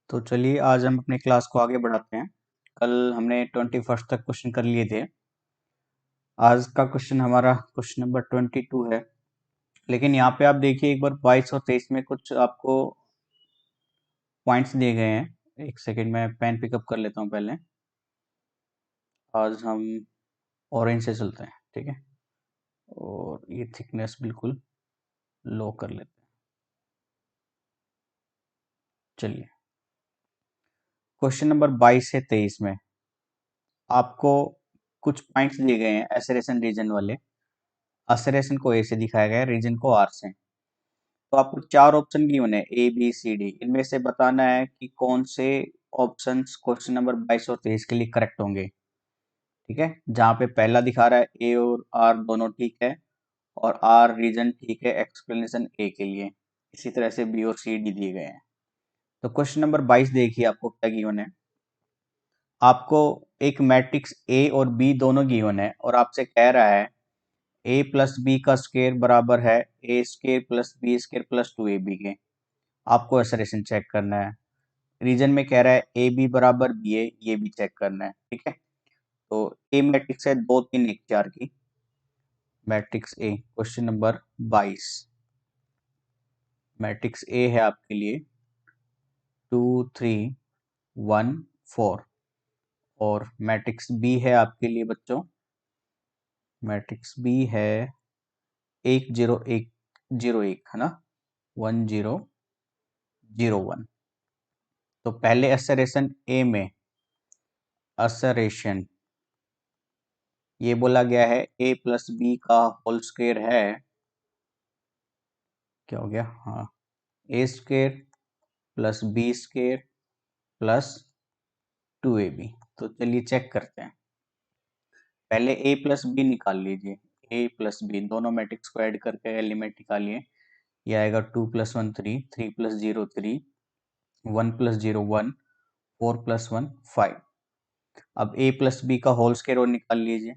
तो चलिए आज हम अपनी क्लास को आगे बढ़ाते हैं। कल हमने 21st तक क्वेश्चन कर लिए थे। आज का क्वेश्चन हमारा क्वेश्चन नंबर 22 है। लेकिन यहाँ पे आप देखिए एक बार 22 और 23 में कुछ आपको पॉइंट्स दिए गए हैं। एक सेकेंड में पेन पिकअप कर लेता हूँ पहले। आज हम ऑरेंज से चलते हैं, ठीक है। और ये थिकनेस बिल्कुल लो कर लेते हैं। चलिए क्वेश्चन नंबर 22 से 23 में आपको कुछ पॉइंट्स दिए गए हैं एसरेशन रीजन वाले। असरेशन को ए से दिखाया गया है, रीजन को आर से। तो आपको चार ऑप्शन गिवन है ए बी सी डी। इनमें से बताना है कि कौन से ऑप्शंस क्वेश्चन नंबर 22 और 23 के लिए करेक्ट होंगे, ठीक है। जहां पे पहला दिखा रहा है ए और आर दोनों ठीक है और आर रीजन ठीक है एक्सप्लेनेशन ए के लिए। इसी तरह से बी और सी डी दिए गए हैं। तो क्वेश्चन नंबर 22 देखिए आपको क्या गिवन है। आपको एक मैट्रिक्स ए और बी दोनों गिवन है और आपसे कह रहा है ए प्लस बी का स्क्वायर बराबर है A square plus B square plus 2ab के। आपको असरेशन चेक करना है। रीजन में कह रहा है ए बी बराबर बी ए, ये भी चेक करना है, ठीक है। तो ए मैट्रिक्स है 2 3 1 4 की। Matrix A question number 22। Matrix A है आपके लिए 2 3 1 4 और मैट्रिक्स बी है आपके लिए बच्चों, मैट्रिक्स बी है 1 0 1 0 1, है ना, 1 0 0 1। तो पहले असरेशन ए में असरेशन ये बोला गया है ए प्लस बी का होल स्क्वायर है, क्या हो गया, हाँ, A square plus B square plus 2ab। तो चलिए चेक करते हैं। पहले ए प्लस बी निकाल लीजिए। ए प्लस बी दोनों मैट्रिक्स को ऐड करके एलिमेंट निकालिए। यह आएगा 2 + 1 3, 3 + 0 3, 1 + 0 1, 4 + 1 5। अब ए प्लस बी का होल स्क्वायर और निकाल लीजिए,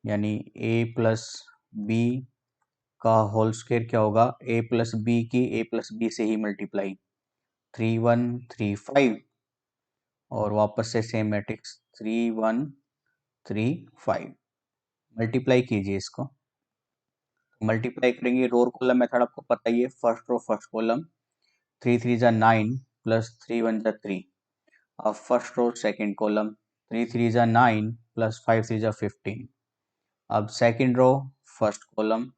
यानी ए प्लस बी का होल स्क्वायर क्या होगा, ए प्लस बी की ए प्लस बी से ही मल्टीप्लाई, 3 1 3 5 और वापस से सेम मैट्रिक्स 3 1 3 5। मल्टीप्लाई कीजिए इसको। मल्टीप्लाई करेंगे रो और कॉलम मेथड आपको पता ही है, फर्स्ट रो फर्स्ट कॉलम, 3 3 जा 9 प्लस 3 1 जा 3। अब फर्स्ट रो सेकंड कॉलम, 3 3 जा 9 प्लस 5 3 जा 15। अब सेकंड रो फर्स्ट कॉलम,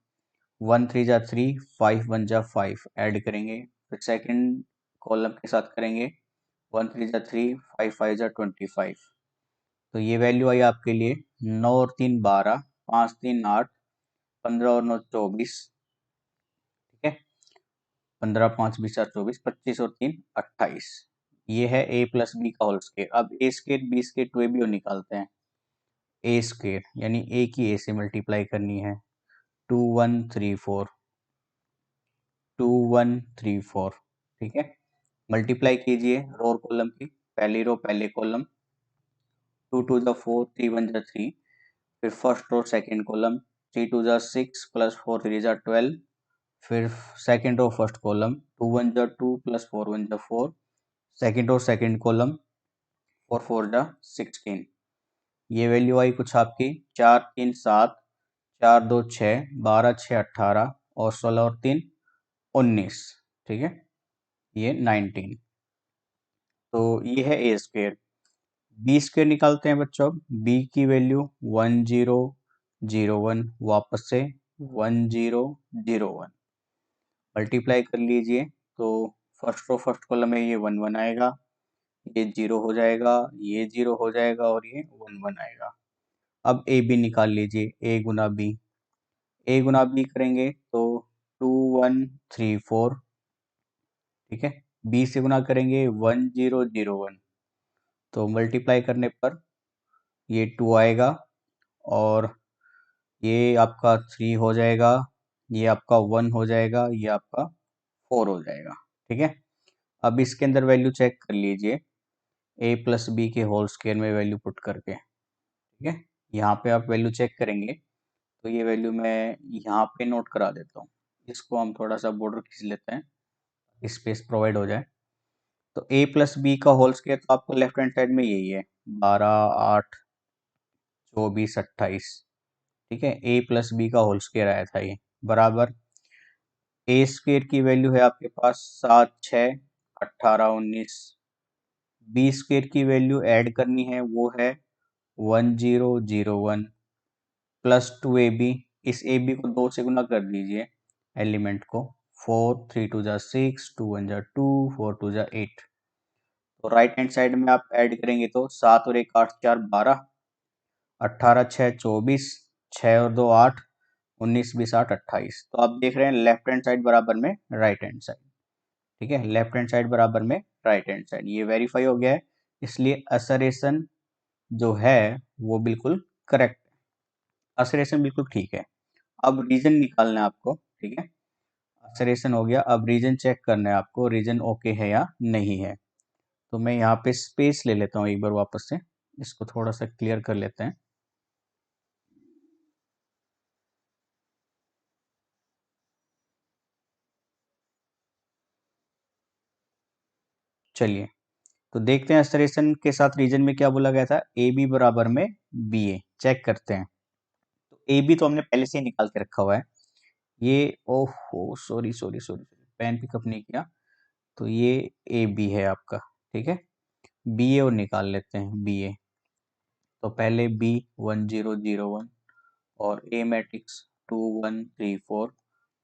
1 3 जा 3, 5 1 जा 5 ऐड करेंगे, फिर सेकंड कॉलम के साथ करेंगे, 1 3 जा 3, 5 5 जा 25। तो ये वैल्यू आई आपके लिए 9 और 3 12, 5 3 8, 15 और 9 24, ठीक है। 15 5 20 4 24, 25 और 3 28। ये है ए प्लस बी का होल स्क्वायर। अब ए स्क्वायर बी स्क्वायर 2ab निकालते हैं। ए स्क्वायर यानी ए की ए से मल्टीप्लाई करनी है, 2 1 3 4, 2 1 3 4, ठीक है। मल्टीप्लाई कीजिए रो और कॉलम की, पहली रो पहले कॉलम, 2 2 जा 4, 3 1 जा 3, फिर फर्स्ट रो सेकंड कॉलम, 3 2 जा 6 प्लस 4 3 जा 12, फिर सेकंड रो फर्स्ट कॉलम, 2 1 जा 2 प्लस 4 1 जा 4, सेकंड रो सेकंड कॉलम, 4 4 जा 16। ये वैल्यू आई कुछ आपकी 4 3 7, 4 2 6, 12 6 18 और 16 और 3 19, ठीक है, ये 19। तो ये है ए स्क्वायर। बी स्क्वायर निकालते हैं बच्चों। बी की वैल्यू 1 0 0 1, वापस से 1 0 0 1। मल्टीप्लाई कर लीजिए तो फर्स्ट रो फर्स्ट कॉलम में ये 1 1 आएगा, ये 0 हो जाएगा, ये 0 हो जाएगा और ये 1 1 आएगा। अब ए बी निकाल लीजिए, ए गुना बी। ए गुना बी करेंगे तो 2 1 3 4, ठीक है। बी से गुना करेंगे 1 0 0 1। तो मल्टीप्लाई करने पर ये 2 आएगा और ये आपका 3 हो जाएगा, ये आपका 1 हो जाएगा, ये आपका 4 हो जाएगा, ठीक है। अब इसके अंदर वैल्यू चेक कर लीजिए ए प्लस बी के होल स्क्वायर में वैल्यू पुट करके, ठीक है। यहाँ पे आप वैल्यू चेक करेंगे तो ये वैल्यू मैं यहाँ पे नोट करा देता हूँ। इसको हम थोड़ा सा बॉर्डर खींच लेते हैं, स्पेस प्रोवाइड हो जाए। तो a प्लस बी का होल स्क्वायर तो आपको लेफ्ट हैंड साइड में यही है, 12, 8, 24, 28। ठीक है, a प्लस बी का होल स्क्वायर आया था ये, बराबर ए स्क्वायर की वैल्यू है आपके पास 7, 6, 18, 19। बी स्क्वायर की वैल्यू ऐड करनी है, वो है 1001 प्लस 2ab। इस ab को 2 से गुना कर दीजिए एलिमेंट को, 4, 3 2 जा 6, 2 1 जा 2, 4 2 जा 8। तो राइट हैंड साइड में आप ऐड करेंगे तो 7 और 1 8 4 12, 18 6 24, 6 और 2 8, 19 20 8 28। तो आप देख रहे हैं लेफ्ट हैंड साइड बराबर में राइट हैंड साइड। ठीक है, लेफ्ट हैंड साइड बराबर में राइट हैंड साइड, ये वेरीफाई हो गया है। इसलिए असरेशन जो है वो बिल्कुल करेक्ट है, असरेशन बिल्कुल ठीक है। अब रीजन निकालना है आपको। ठीक है, असरेशन हो गया, अब रीजन चेक करना है आपको, रीजन ओके है या नहीं है। तो मैं यहाँ पे स्पेस ले लेता हूँ एक बार वापस से, इसको थोड़ा सा क्लियर कर लेते हैं। चलिए, तो देखते हैं असरेशन के साथ रीजन में क्या बोला गया था, ए बी बराबर में बी ए। चेक करते हैं। तो ए बी तो हमने पहले से ही निकाल के रखा हुआ है। ये ओहो, sorry sorry sorry, pen pick up नहीं किया। तो ये ए बी है आपका। ठीक है, बी ए और निकाल लेते हैं बी ए। तो पहले बी 1001 और ए मैट्रिक्स 2134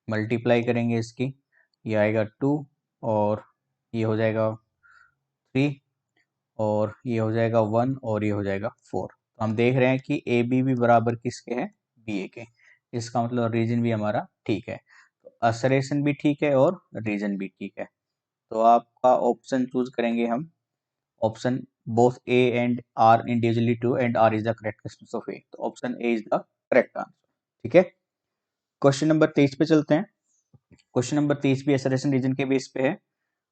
मल्टीप्लाई करेंगे इसकी, ये आएगा 2 और ये हो जाएगा 3 और ये हो जाएगा 1 और ये हो जाएगा 4। तो हम देख रहे हैं कि ए बी भी बराबर किसके हैं, बी ए के। इसका मतलब रीजन भी हमारा ठीक है। तो असरेशन भी ठीक है और रीजन भी ठीक है। तो आपका ऑप्शन चूज करेंगे हम, option both A and R individually true and R is the correct expression of A. तो option A is the correct answer. ठीक है, क्वेश्चन नंबर 23 पे चलते हैं। क्वेश्चन नंबर 23 भी असरेशन रीजन के बेस पे है।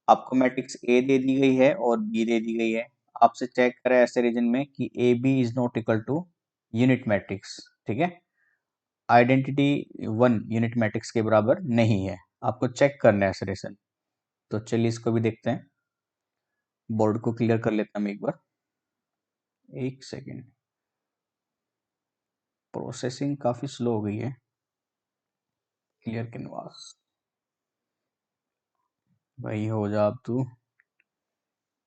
आपको मैट्रिक्स ए दे दी गई है और बी दे दी गई है। आपसे चेक करें ऐसे रीजन में कि A B is not equal to unit matrix. ठीक है, आइडेंटिटी 1 यूनिट मैट्रिक्स के बराबर नहीं है, आपको चेक करना है ऐसे रीजन। तो चलिए इसको भी देखते हैं, बोर्ड को क्लियर कर लेता हूं एक बार, एक सेकेंड। प्रोसेसिंग काफी स्लो हो गई है। क्लियर कैनवास, भाई हो जा अब तू,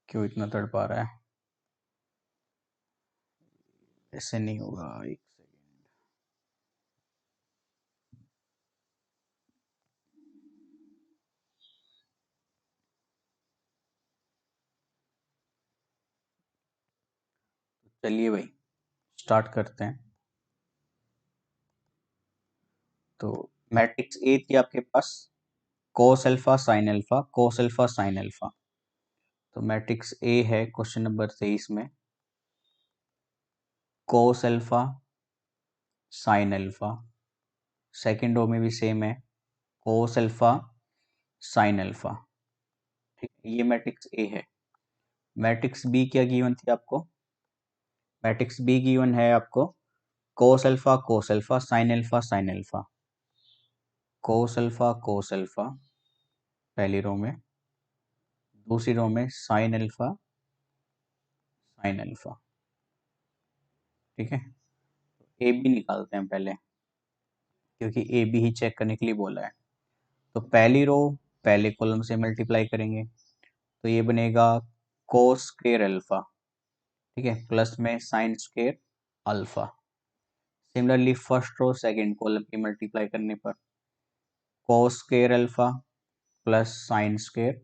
क्यों इतना तड़पा रहा है, ऐसे नहीं होगा, एक सेकेंड। चलिए भाई स्टार्ट करते हैं। तो मैट्रिक्स ए थी आपके पास, cos alpha sine alpha, cos alpha sine alpha. तो मैट्रिक्स ए है क्वेश्चन नंबर 23 में, cos alpha sine alpha. Second row में भी सेम है, कोस अल्फा साइन अल्फा। ठीक है, ये मैट्रिक्स ए है। मैट्रिक्स बी क्या गिवन थी आपको, मैट्रिक्स बी गिवन है आपको कोस alpha sine alpha sine alpha, cos alpha पहली रो में, दूसरी रो में साइन अल्फा साइन अल्फा। ठीक है, ए बी निकालते हैं पहले, क्योंकि ए बी ही चेक करने के लिए बोला है। तो पहली रो पहले कॉलम से मल्टीप्लाई करेंगे, तो ये बनेगा कोस स्क्वायर अल्फा। ठीक है, प्लस में sine square alpha. Similarly first row second column की मल्टीप्लाई करने पर cos square alpha plus sine square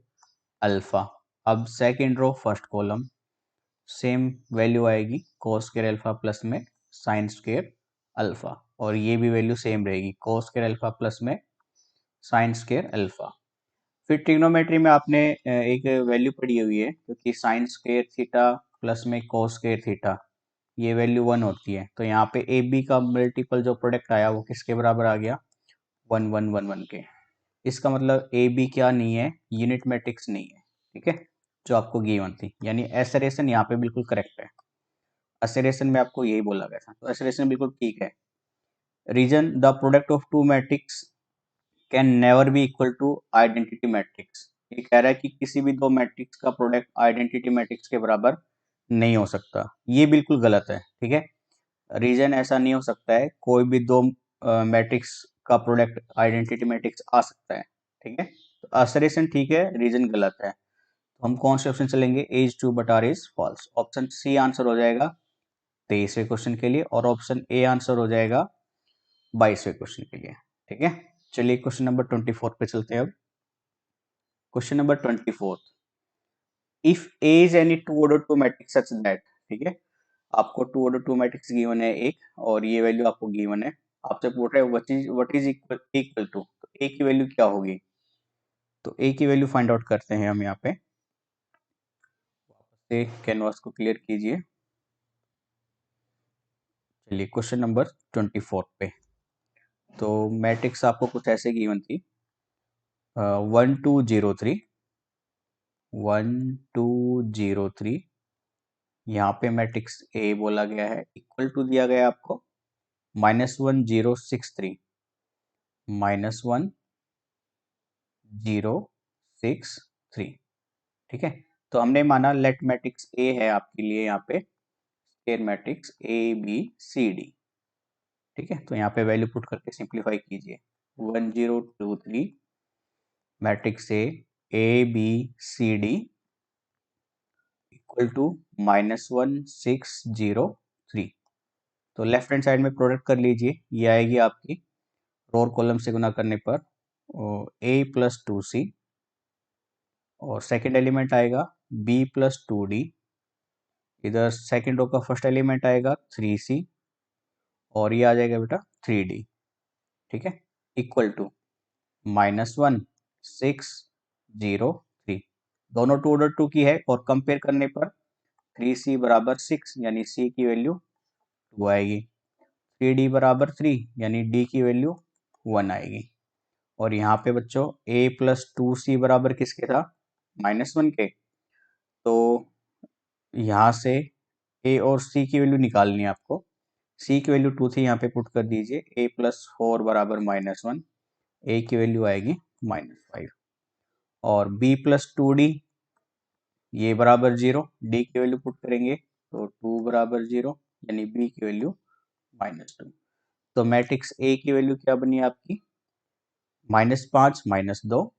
alpha. अब second row first column, same value आएगी, कोस स्क्वायर अल्फा प्लस में साइन स्क्वायर अल्फा, और ये भी वैल्यू सेम रहेगी, कोस स्क्वायर अल्फा प्लस में साइन स्क्वायर अल्फा। फिर ट्रिग्नोमेट्री में आपने एक वैल्यू पढ़ी हुई है, क्योंकि साइन स्क्वायर थीटा प्लस में कोस स्क्वायर थीटा, ये वैल्यू 1 होती है। तो यहाँ पे ए बी का मल्टीपल जो प्रोडक्ट आया वो किसके बराबर आ गया, 1 1 1 1 के। इसका मतलब ए बी क्या नहीं है, यूनिट मैट्रिक्स नहीं है। ठीक है, जो आपको गिवन थी, यानी एसरेशन यहाँ पे बिल्कुल करेक्ट है। एसरेशन में आपको यही बोला गया था, तो एसरेशन बिल्कुल ठीक है। Reason, the product of two matrix can never be equal to identity matrix, ये कह रहा है कि किसी भी दो मैट्रिक्स का प्रोडक्ट आइडेंटिटी मैट्रिक्स के बराबर नहीं हो सकता। ये बिल्कुल गलत है, ठीक है। रीजन ऐसा नहीं हो सकता है, कोई भी दो मैट्रिक्स का प्रोडक्ट आइडेंटिटी मैट्रिक्स आ सकता है, ठीक है। तो असरेशन ठीक है, रीजन गलत है। तो हम कौन से ऑप्शन चलेंगे, as to but R is false. Option C answer हो जाएगा 23वें क्वेश्चन के लिए, और ऑप्शन ए आंसर हो जाएगा 22वें क्वेश्चन के लिए, ठीक है। चलिए क्वेश्चन नंबर 24 पे चलते हैं अब। Question number 24, if A is any two order two matrix such that, ठीक है। आपको two order two matrix given है एक, और ये वैल्यू आपको गिवन है। आपसे पूछ रहा है व्हाट इज इक्वल टू, तो ए की वैल्यू क्या होगी। तो ए की वैल्यू फाइंड आउट करते हैं हम यहाँ पे। से कैनवास को क्लियर कीजिए। चलिए क्वेश्चन नंबर 24 पे। तो मैट्रिक्स आपको कुछ ऐसे गिवन थी, 1203 1203। यहाँ पे मैट्रिक्स ए बोला गया है, इक्वल टू दिया गया है आपको -1063 -1063, ठीक है। तो हमने माना लेट मैट्रिक्स ए है आपके लिए यहाँ पे square matrix A B C D, ठीक है। तो यहाँ पे वैल्यू पुट करके सिंप्लीफाई कीजिए। 1023 matrix A B C D equal to -1603। तो लेफ्ट हैंड साइड में प्रोडक्ट कर लीजिए, ये आएगी आपकी रो और कॉलम से गुना करने पर a प्लस 2c, और सेकेंड एलिमेंट आएगा b प्लस 2d। इधर सेकेंड रो का फर्स्ट एलिमेंट आएगा 3c, और ये आ जाएगा बेटा 3d, ठीक है। Equal to -1603। दोनों टू ऑर्डर टू की है, और कंपेयर करने पर 3c बराबर 6 यानी c की वैल्यू 2 आएगी, 3d बराबर 3 यानी d की वैल्यू 1 आएगी। और यहाँ पे बच्चों a प्लस 2c बराबर किसके था, -1 के। तो यहाँ से a और c की वैल्यू निकालनी है आपको। c की वैल्यू 2 थी, यहाँ पे पुट कर दीजिए a प्लस 4 बराबर -1, a की वैल्यू आएगी -5। और b प्लस 2d ये बराबर 0, d की वैल्यू पुट करेंगे तो 2 बराबर 0 यानी b की वैल्यू -2। तो मैट्रिक्स a की वैल्यू क्या बनी आपकी, -5 -2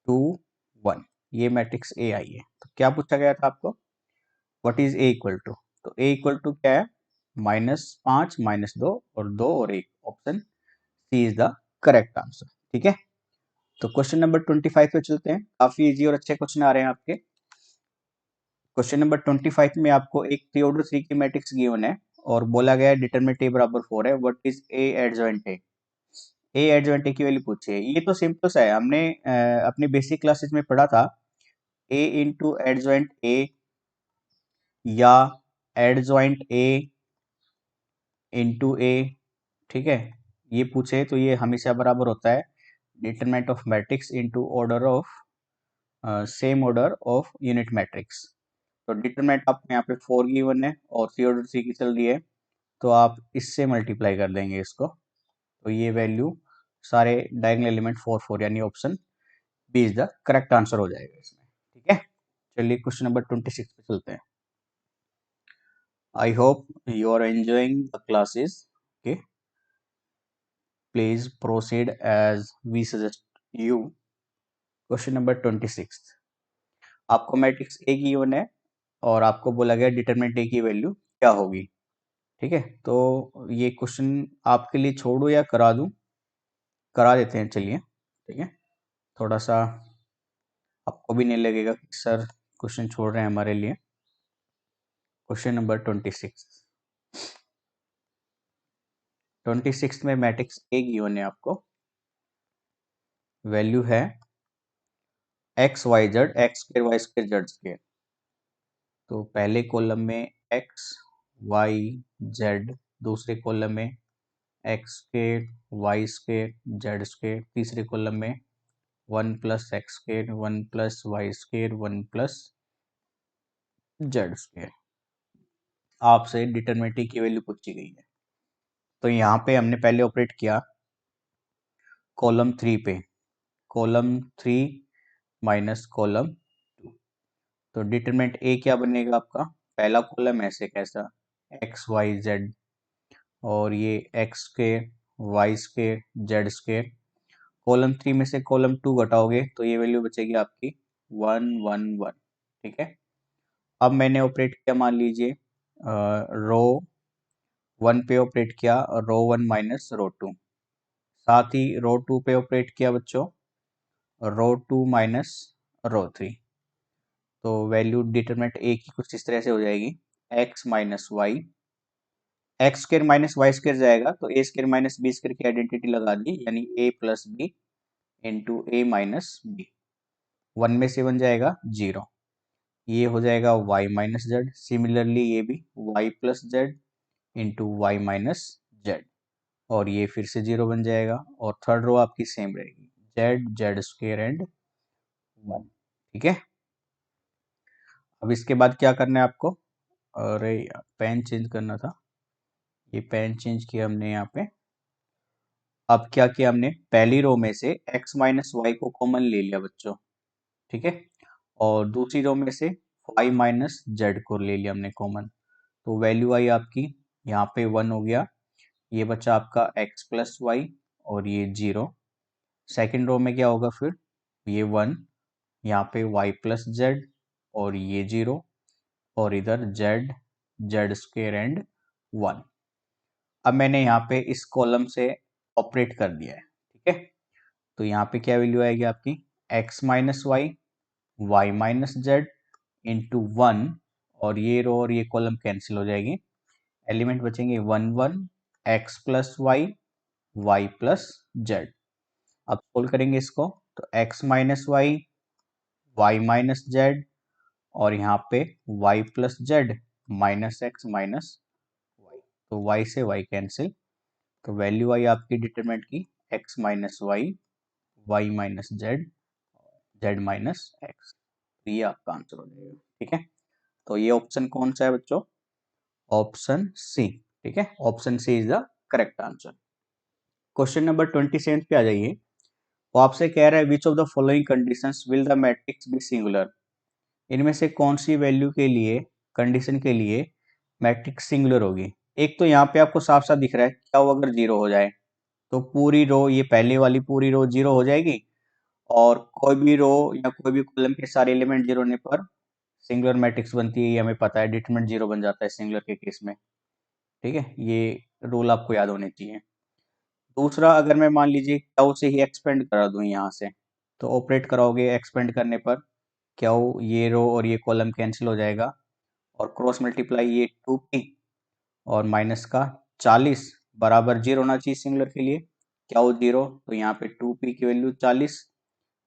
2 1। ये मैट्रिक्स ए आई है। तो क्या पूछा गया था आपको, what is A equal to. तो ए इक्वल टू क्या है, -5 -2 और 2 और 1। Option C is the correct answer, ठीक है। तो क्वेश्चन नंबर 25 पे चलते हैं। काफी इजी और अच्छे क्वेश्चन आ रहे हैं आपके। क्वेश्चन नंबर 25 में आपको एक 3 ऑर्डर 3 की मैट्रिक्स गिवन है, और बोला गया है डिटरमिनेंट ए बराबर 4 है, what is A adjoint A. A adjoint A की वैल्यू पूछी है। ये तो सिंपल सा है, हमने अपनी बेसिक क्लासेस में पढ़ा था, ए इंटू एडजॉइंट ए या एडजॉइंट ए इंटू ए, ठीक है। ये पूछे तो ये हमेशा बराबर होता है determinant of matrix into order of same order of unit matrix. तो डिटरमिनेंट आपको यहाँ पे 4 गिवन है, और 3 ऑर्डर 3 की चल रही है, तो आप इससे मल्टीप्लाई कर देंगे इसको। तो ये वैल्यू सारे डायगोनल एलिमेंट 4 4 यानी option B is the correct answer हो जाएगा इसमें, ठीक है। चलिए क्वेश्चन नंबर 26 पे चलते हैं। I hope you are enjoying the classes. Okay, please proceed as we suggest you. Question number 26, आपको मैट्रिक्स ए गिवन है, और आपको बोला गया डिटरमिनेंट ए की वैल्यू क्या होगी, ठीक है। तो ये क्वेश्चन आपके लिए छोड़ू या करा दूं, करा देते हैं चलिए, ठीक है। थोड़ा सा आपको भी नहीं लगेगा कि सर क्वेश्चन छोड़ रहे हैं हमारे लिए। क्वेश्चन नंबर 26 में मैट्रिक्स ए गिवन है आपको, वैल्यू है X Y Z, X square Y square Z square. तो पहले कॉलम में एक्स वाई जेड, दूसरे कॉलम में X square Y square Z square, तीसरे कॉलम में 1 plus X square 1 plus Y square 1 plus Z square. आपसे determinant की value पूछी गई है। तो यहाँ पे हमने पहले ऑपरेट किया कॉलम 3 पे। Column 3 minus column 2। तो डिटरमिनेंट ए क्या बनेगा आपका, पहला कॉलम ऐसे कैसा एक्स वाई जेड, और ये X square Y square Z square. Column 3 में से कॉलम 2 घटाओगे तो ये वैल्यू बचेगी आपकी 1 1 1। ठीक है, अब मैंने ऑपरेट किया, मान लीजिए रो 1 पे ऑपरेट किया रो 1 माइनस रो 2, साथ ही रो 2 पे ऑपरेट किया बच्चों रो 2 माइनस रो 3। तो वैल्यू डिटरमिनेंट ए की कुछ इस तरह से हो जाएगी X minus Y, X square minus Y square जाएगा तो A square minus B square की आइडेंटिटी लगा दी, यानी A plus B into A minus B. 1 में से 1 जाएगा 0, ये हो जाएगा y माइनस जेड। सिमिलरली ये भी y plus Z into Y minus Z, और ये फिर से 0 बन जाएगा, और थर्ड रो आपकी सेम रहेगी जेड जेड स्क्र एंड 1। ठीक है, अब इसके बाद क्या करना है आपको, अरे पेन चेंज करना था, ये पेन चेंज किया हमने यहाँ पे। अब क्या किया हमने, पहली रो में से x माइनस वाई को कॉमन ले लिया बच्चों। ठीक है, और दूसरी रो में से y माइनस जेड को ले लिया हमने कॉमन, तो वैल्यू आई आपकी यहाँ पे 1 हो गया, ये बचा आपका x प्लस वाई और ये 0। सेकेंड रो में क्या होगा फिर, ये 1, यहाँ पे y प्लस जेड और ये 0, और इधर जेड जेड स्क्वायर एंड 1। अब मैंने यहाँ पे इस कॉलम से ऑपरेट कर दिया है। ठीक है, तो यहाँ पे क्या वैल्यू आएगी आपकी x minus Y Y minus Z into 1, और ये रो और ये कॉलम कैंसिल हो जाएगी, एलिमेंट बचेंगे 1 1 x plus Y plus Z. अब सोल्व करेंगे इसको तो x minus Y minus Z, और यहाँ पे y plus Z minus X minus Y, तो y से y कैंसिल, तो वैल्यू आई आपकी डिटरमिनेंट की x minus Y minus Z minus X. तो ये आपका आंसर हो जाएगा। ठीक है, तो ये ऑप्शन कौन सा है बच्चों, ऑप्शन सी। ठीक है, option C is the correct answer. Question number 27 पे आ जाइए। वो आपसे कह रहा है which of the following conditions will the matrix be singular. इनमें से कौन सी वैल्यू के लिए, कंडीशन के लिए मैट्रिक्स सिंगुलर होगी। एक तो यहाँ पे आपको साफ साफ दिख रहा है, क्या वो अगर 0 हो जाए तो पूरी रो, ये पहले वाली पूरी रो 0 हो जाएगी, और कोई भी रो या कोई भी कॉलम के सारे एलिमेंट 0 होने पर सिंगुलर मैट्रिक्स बनती है, ये हमें पता है, डिटरमिनेंट 0 बन जाता है सिंगुलर के केस में। ठीक है, ये रूल आपको याद होने चाहिए। दूसरा, अगर मैं मान लीजिए क्यू से ही एक्सपेंड करा दूं यहाँ से, तो ऑपरेट कराओगे एक्सपेंड करने पर क्यू, ये रो और ये कॉलम कैंसिल हो जाएगा, और क्रॉस मल्टीप्लाई ये 2p और माइनस का 40 बराबर 0 होना चाहिए सिंगुलर के लिए, क्यू 0 तो यहाँ पे 2p की वैल्यू 40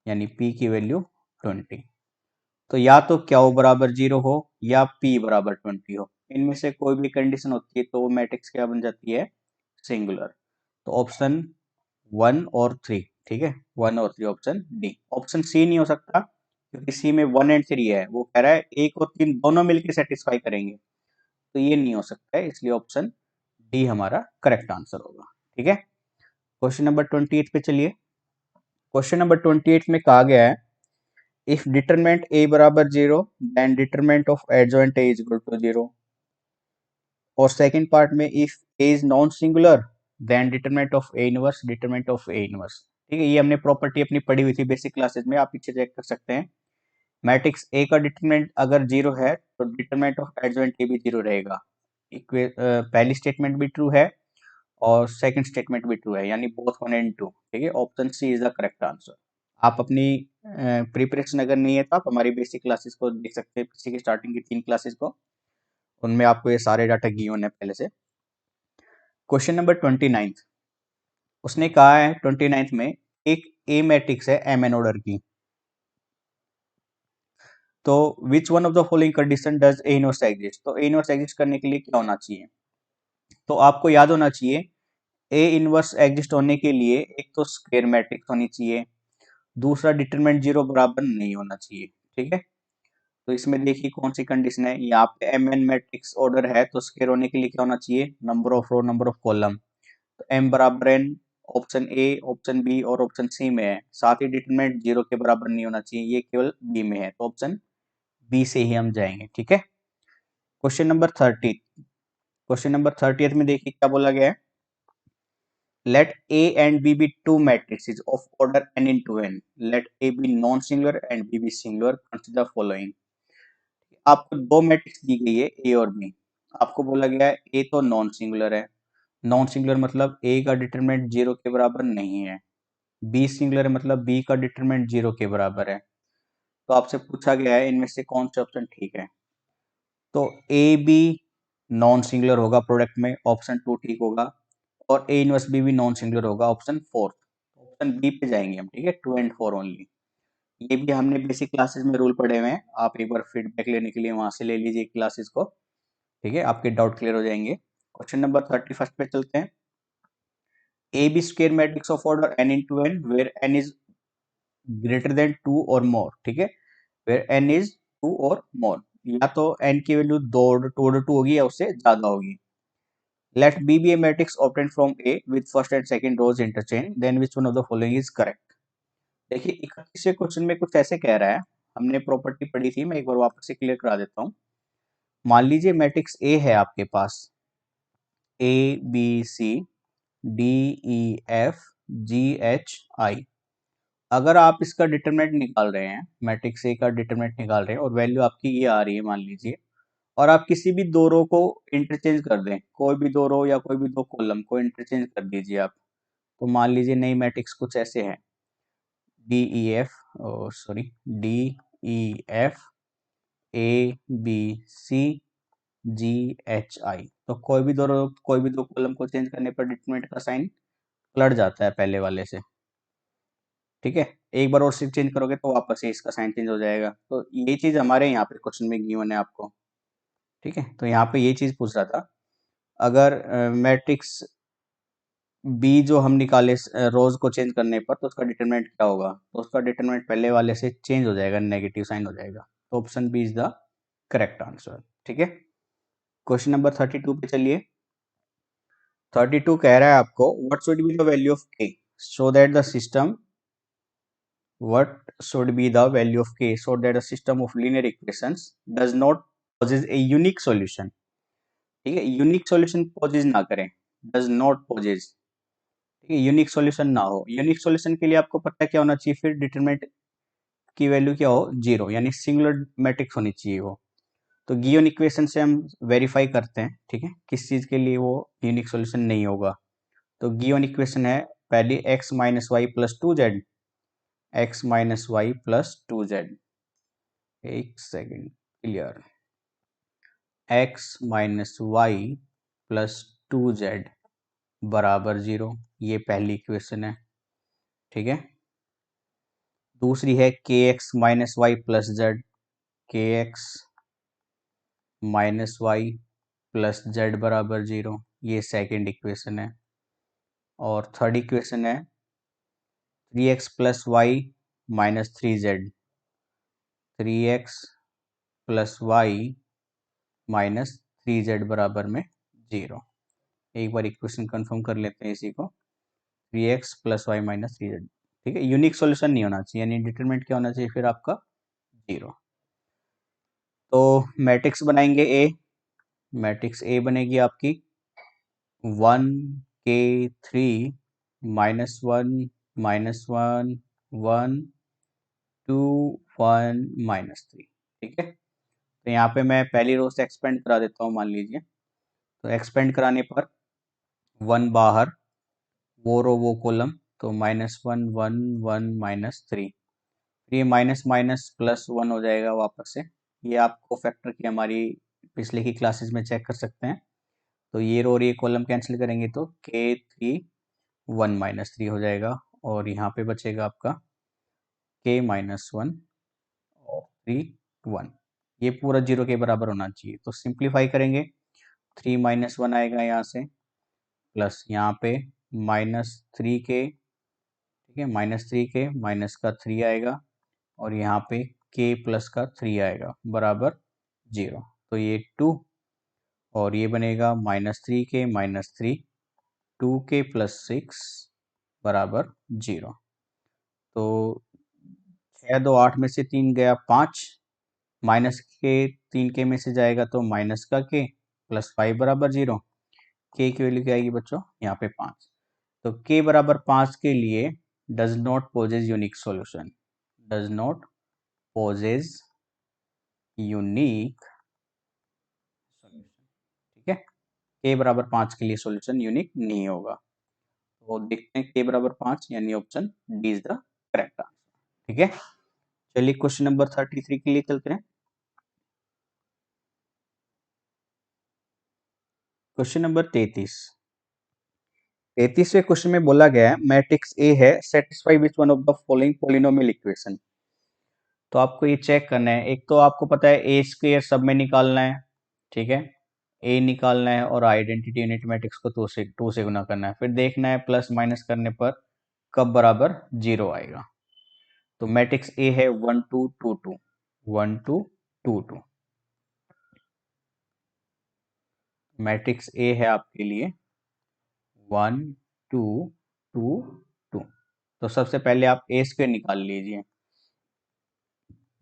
यानी p की वैल्यू 20। तो या तो क्यू बराबर 0 हो या p बराबर 20 हो, इनमें से कोई भी कंडीशन होती है तो वो मैट्रिक्स क्या बन जाती है, सिंगुलर। तो ऑप्शन 1 और 3, ठीक है, 1 और 3 ऑप्शन डी। ऑप्शन सी नहीं हो सकता क्योंकि सी में 1 एंड 3 है, वो कह रहा है 1 और 3 दोनों मिलकर सेटिस्फाई करेंगे, तो ये नहीं हो सकता है, इसलिए ऑप्शन डी हमारा करेक्ट आंसर होगा। ठीक है, क्वेश्चन नंबर 28 पे चलिए। क्वेश्चन नंबर 28 में कहा गया है इफ डिटरमिनेंट ए बराबर 0 then determinant of adjoint A is equal to 0, और सेकंड पार्ट में if A is non singular then determinant of A inverse determinant of A inverse. ठीक है, ये हमने प्रॉपर्टी अपनी पढ़ी हुई थी बेसिक क्लासेस में, आप पीछे चेक कर सकते हैं। मैट्रिक्स ए का डिटरमिनेंट अगर 0 है तो डिटरमिनेंट ऑफ एडजॉइंट ए भी 0 रहेगा। पहली स्टेटमेंट भी ट्रू है और सेकंड स्टेटमेंट भी ट्रू है, यानी बोथ 1 एंड 2। ठीक है, option C is the correct answer. आप अपनी प्रिपरेशन अगर नहीं है तो आप हमारी बेसिक क्लासेस को देख सकते हैं, पीछे की स्टार्टिंग की 3 क्लासेस को, उनमें आपको ये सारे डाटा गिवन है पहले से। क्वेश्चन नंबर 29, उसने कहा है 29 में एक ए मैट्रिक्स है एम एन ऑर्डर की, तो which one of the following condition does A inverse exist. तो ए इनवर्स एग्जिस्ट करने के लिए क्या होना चाहिए, तो आपको याद होना चाहिए ए इनवर्स एग्जिस्ट होने के लिए एक तो स्क्वायर मैट्रिक्स होनी चाहिए, दूसरा डिटरमिनेंट 0 बराबर नहीं होना चाहिए। ठीक है, तो इसमें देखिए कौन सी कंडीशन है, यहाँ पे एम एन मैट्रिक्स ऑर्डर है तो स्क्वायर होने के लिए क्या होना चाहिए, number of row number of column, तो एम बराबर N option A, option B और ऑप्शन सी में है, साथ ही डिटरमिनेंट 0 के बराबर नहीं होना चाहिए, ये केवल बी में है, तो ऑप्शन बी से ही हम जाएंगे। ठीक है, क्वेश्चन नंबर 30। क्वेश्चन नंबर 30 में देखिए क्या बोला गया है। Let A and B be two matrices of order n into n. Let A be non-singular and B be singular. Consider the following. आपको दो मैट्रिक्स दी गई है ए और बी। आपको बोला गया है ए तो नॉन सिंगुलर है, नॉन सिंगुलर मतलब ए का डिटरमिनेंट 0 के बराबर नहीं है, बी सिंगुलर है मतलब बी का डिटरमिनेंट 0 के बराबर है। तो आपसे पूछा गया है इनमें से कौन सा ऑप्शन ठीक है। तो ए बी नॉन सिंगुलर होगा प्रोडक्ट में, ऑप्शन 2 ठीक होगा, और ए इनवर्स बी भी नॉन सिंगुलर होगा, ऑप्शन 4। ऑप्शन बी पे जाएंगे हम। ठीक है, 2 एंड 4 ओनली। ये भी हमने बेसिक क्लासेस में रूल पढ़े हुए हैं, आप एक बार फीडबैक लेने के लिए वहां से ले लीजिए क्लासेस को। ठीक है, आपके डाउट क्लियर हो जाएंगे। क्वेश्चन नंबर 31 पे चलते हैं। A B square matrix of order n into n where n is greater than 2 और मोर। ठीक है, वेयर n इज 2 और मोर, या तो n की वैल्यू 2 होगी या उससे ज्यादा होगी। Let B be a matrix obtained from A with first and second rows interchange, then which one of the following is correct? देखिए 31वें क्वेश्चन में कुछ ऐसे कह रहा है, हमने प्रॉपर्टी पढ़ी थी, मैं एक बार वापस से क्लियर करा देता हूँ। मान लीजिए मैट्रिक्स ए है आपके पास, A B C D E F G H I. अगर आप इसका डिटरमिनेंट निकाल रहे हैं, मैट्रिक्स ए का डिटरमिनेंट निकाल रहे हैं और वैल्यू आपकी ये आ रही है मान लीजिए, और आप किसी भी दो रो को इंटरचेंज कर दें, कोई भी दो रो या कोई भी दो कॉलम को इंटरचेंज कर दीजिए आप। तो मान लीजिए नई मैट्रिक्स कुछ ऐसे है, D E F, sorry, D E F A B C G H I. तो कोई भी दो कॉलम को चेंज करने पर डिटरमिनेंट का साइन पलट जाता है पहले वाले से। ठीक है, एक बार और से चेंज करोगे तो वापस से इसका साइन चेंज हो जाएगा। तो ये चीज हमारे यहाँ पे क्वेश्चन में गिवन है आपको। ठीक है, तो यहाँ पे ये चीज पूछ रहा था, अगर मैट्रिक्स बी जो हम निकाले रोज को चेंज करने पर, तो उसका डिटरमिनेंट क्या होगा, तो उसका डिटरमिनेंट पहले वाले से चेंज हो जाएगा, नेगेटिव साइन हो जाएगा। तो option B is the correct answer. ठीक है, क्वेश्चन नंबर 32 पे चलिए। 32 कह रहा है आपको, what should be the value of K so that the system, what should be the value of k so that the system of linear equations does not possess a unique solution। ठीक है, unique solution possess ना करें, does not possess. ठीक है, unique solution ना हो। Unique solution के लिए आपको पता है क्या होना चाहिए, फिर डिटरमिनेंट की वैल्यू क्या हो, 0, यानी सिंगुलर मैट्रिक्स होनी चाहिए वो। तो गिवन इक्वेशन से हम वेरीफाई करते हैं, ठीक है, किस चीज के लिए वो यूनिक सॉल्यूशन नहीं होगा। तो गिवन इक्वेशन है पहली, X minus Y plus 2z, X minus Y plus 2z। एक second, clear, X minus Y plus 2z बराबर 0, ये पहली इक्वेशन है। ठीक है, दूसरी है K X minus Y plus Z, K X minus Y plus Z बराबर 0, ये सेकेंड इक्वेशन है। और थर्ड इक्वेशन है 3x plus Y minus 3z, 3x plus Y minus 3z बराबर में 0। एक बार इक्वेशन कंफर्म कर लेते हैं इसी को, 3x plus Y minus 3z। ठीक है, यूनिक सॉल्यूशन नहीं होना चाहिए, यानी डिटरमिनेंट क्या होना चाहिए फिर आपका, 0। तो मैट्रिक्स बनाएंगे ए, मैट्रिक्स ए बनेगी आपकी 1 के 3 -1 -1 1 2 1 -3। ठीक है, तो यहाँ पे मैं पहली रो से एक्सपेंड करा देता हूँ मान लीजिए। तो एक्सपेंड कराने पर 1 बाहर, वो रो वो कॉलम, तो -1 1 1 -3। ये माइनस माइनस प्लस 1 हो जाएगा वापस से। ये आपको फैक्टर की हमारी पिछले की क्लासेस में चेक कर सकते हैं। तो ये रो और ये कॉलम कैंसिल करेंगे तो k3 1 -3 हो जाएगा, और यहाँ पे बचेगा आपका k -1 और 3 1। ये पूरा 0 के बराबर होना चाहिए। तो सिंप्लीफाई करेंगे, 3 -1 आएगा यहाँ से, प्लस यहाँ पे -3k, ठीक है, -3k माइनस का 3 आएगा, और यहाँ पे k प्लस का 3 आएगा बराबर 0। तो ये 2, और ये बनेगा -3k -3, 2k प्लस 6 बराबर 0। तो 6 2 8 में से 3 गया 5, माइनस के 3 के में से जाएगा तो माइनस का के, प्लस 5 बराबर 0। के की वैल्यू क्या आएगी बच्चों, यहाँ पे 5। तो के बराबर 5 के लिए does not possess unique solution, does not possess unique solution. ठीक है, के बराबर 5 के लिए सॉल्यूशन यूनिक नहीं होगा। तो देखते हैं के बराबर 5, यानी option D is the correct answer. ठीक है, चलिए क्वेश्चन नंबर 33 के लिए चलते हैं। Question number 33। 33वें क्वेश्चन में बोला गया है मैट्रिक्स ए है, satisfy which one of the following polynomial equation. तो आपको ये चेक करना है, एक तो आपको पता है ए स्क्वायर सब में निकालना है, ठीक है, ए निकालना है और आइडेंटिटी यूनिट मैट्रिक्स को 2 से गुना करना है, फिर देखना है प्लस माइनस करने पर कब बराबर 0 आएगा। तो मैट्रिक्स ए है 1 2 2 2, 1 2 2 2। मैट्रिक्स ए है आपके लिए 1 2 2 2। तो सबसे पहले आप ए स्क्वायर निकाल लीजिए,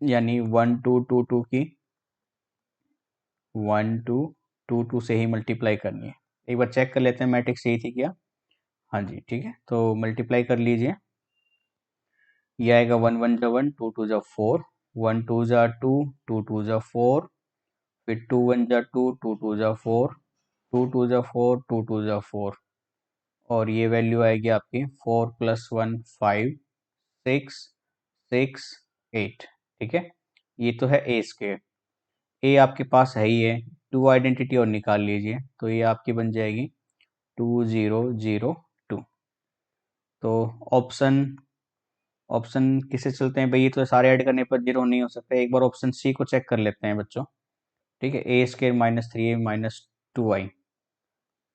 यानी 1 2 2 2 की 1 2 2 2 से ही मल्टीप्लाई करनी है। एक बार चेक कर लेते हैं मैट्रिक्स सही थी क्या। हाँ जी, ठीक है, तो मल्टीप्लाई कर लीजिए। ये आएगा 1 1 जा 1, 2 2 जा 4, 1 2 जा 2, 2 2 जा 4, फिर 2 1 जा 2, 2 2 जा 4, 2 2 जा 4, 2 2 जा 4, और ये वैल्यू आएगी आपकी 4 + 1 5 6 6 8। ठीक है, ये तो है ए स्क्वायर। ए आपके पास है ही है, टू आइडेंटिटी और निकाल लीजिए, तो ये आपकी बन जाएगी 2 0 0 2। तो ऑप्शन ऑप्शन किसे चलते हैं भाई, ये तो सारे ऐड करने पर 0 नहीं हो सकता। एक बार ऑप्शन सी को चेक कर लेते हैं बच्चों। ठीक है, A square minus 3 A minus 2 आई।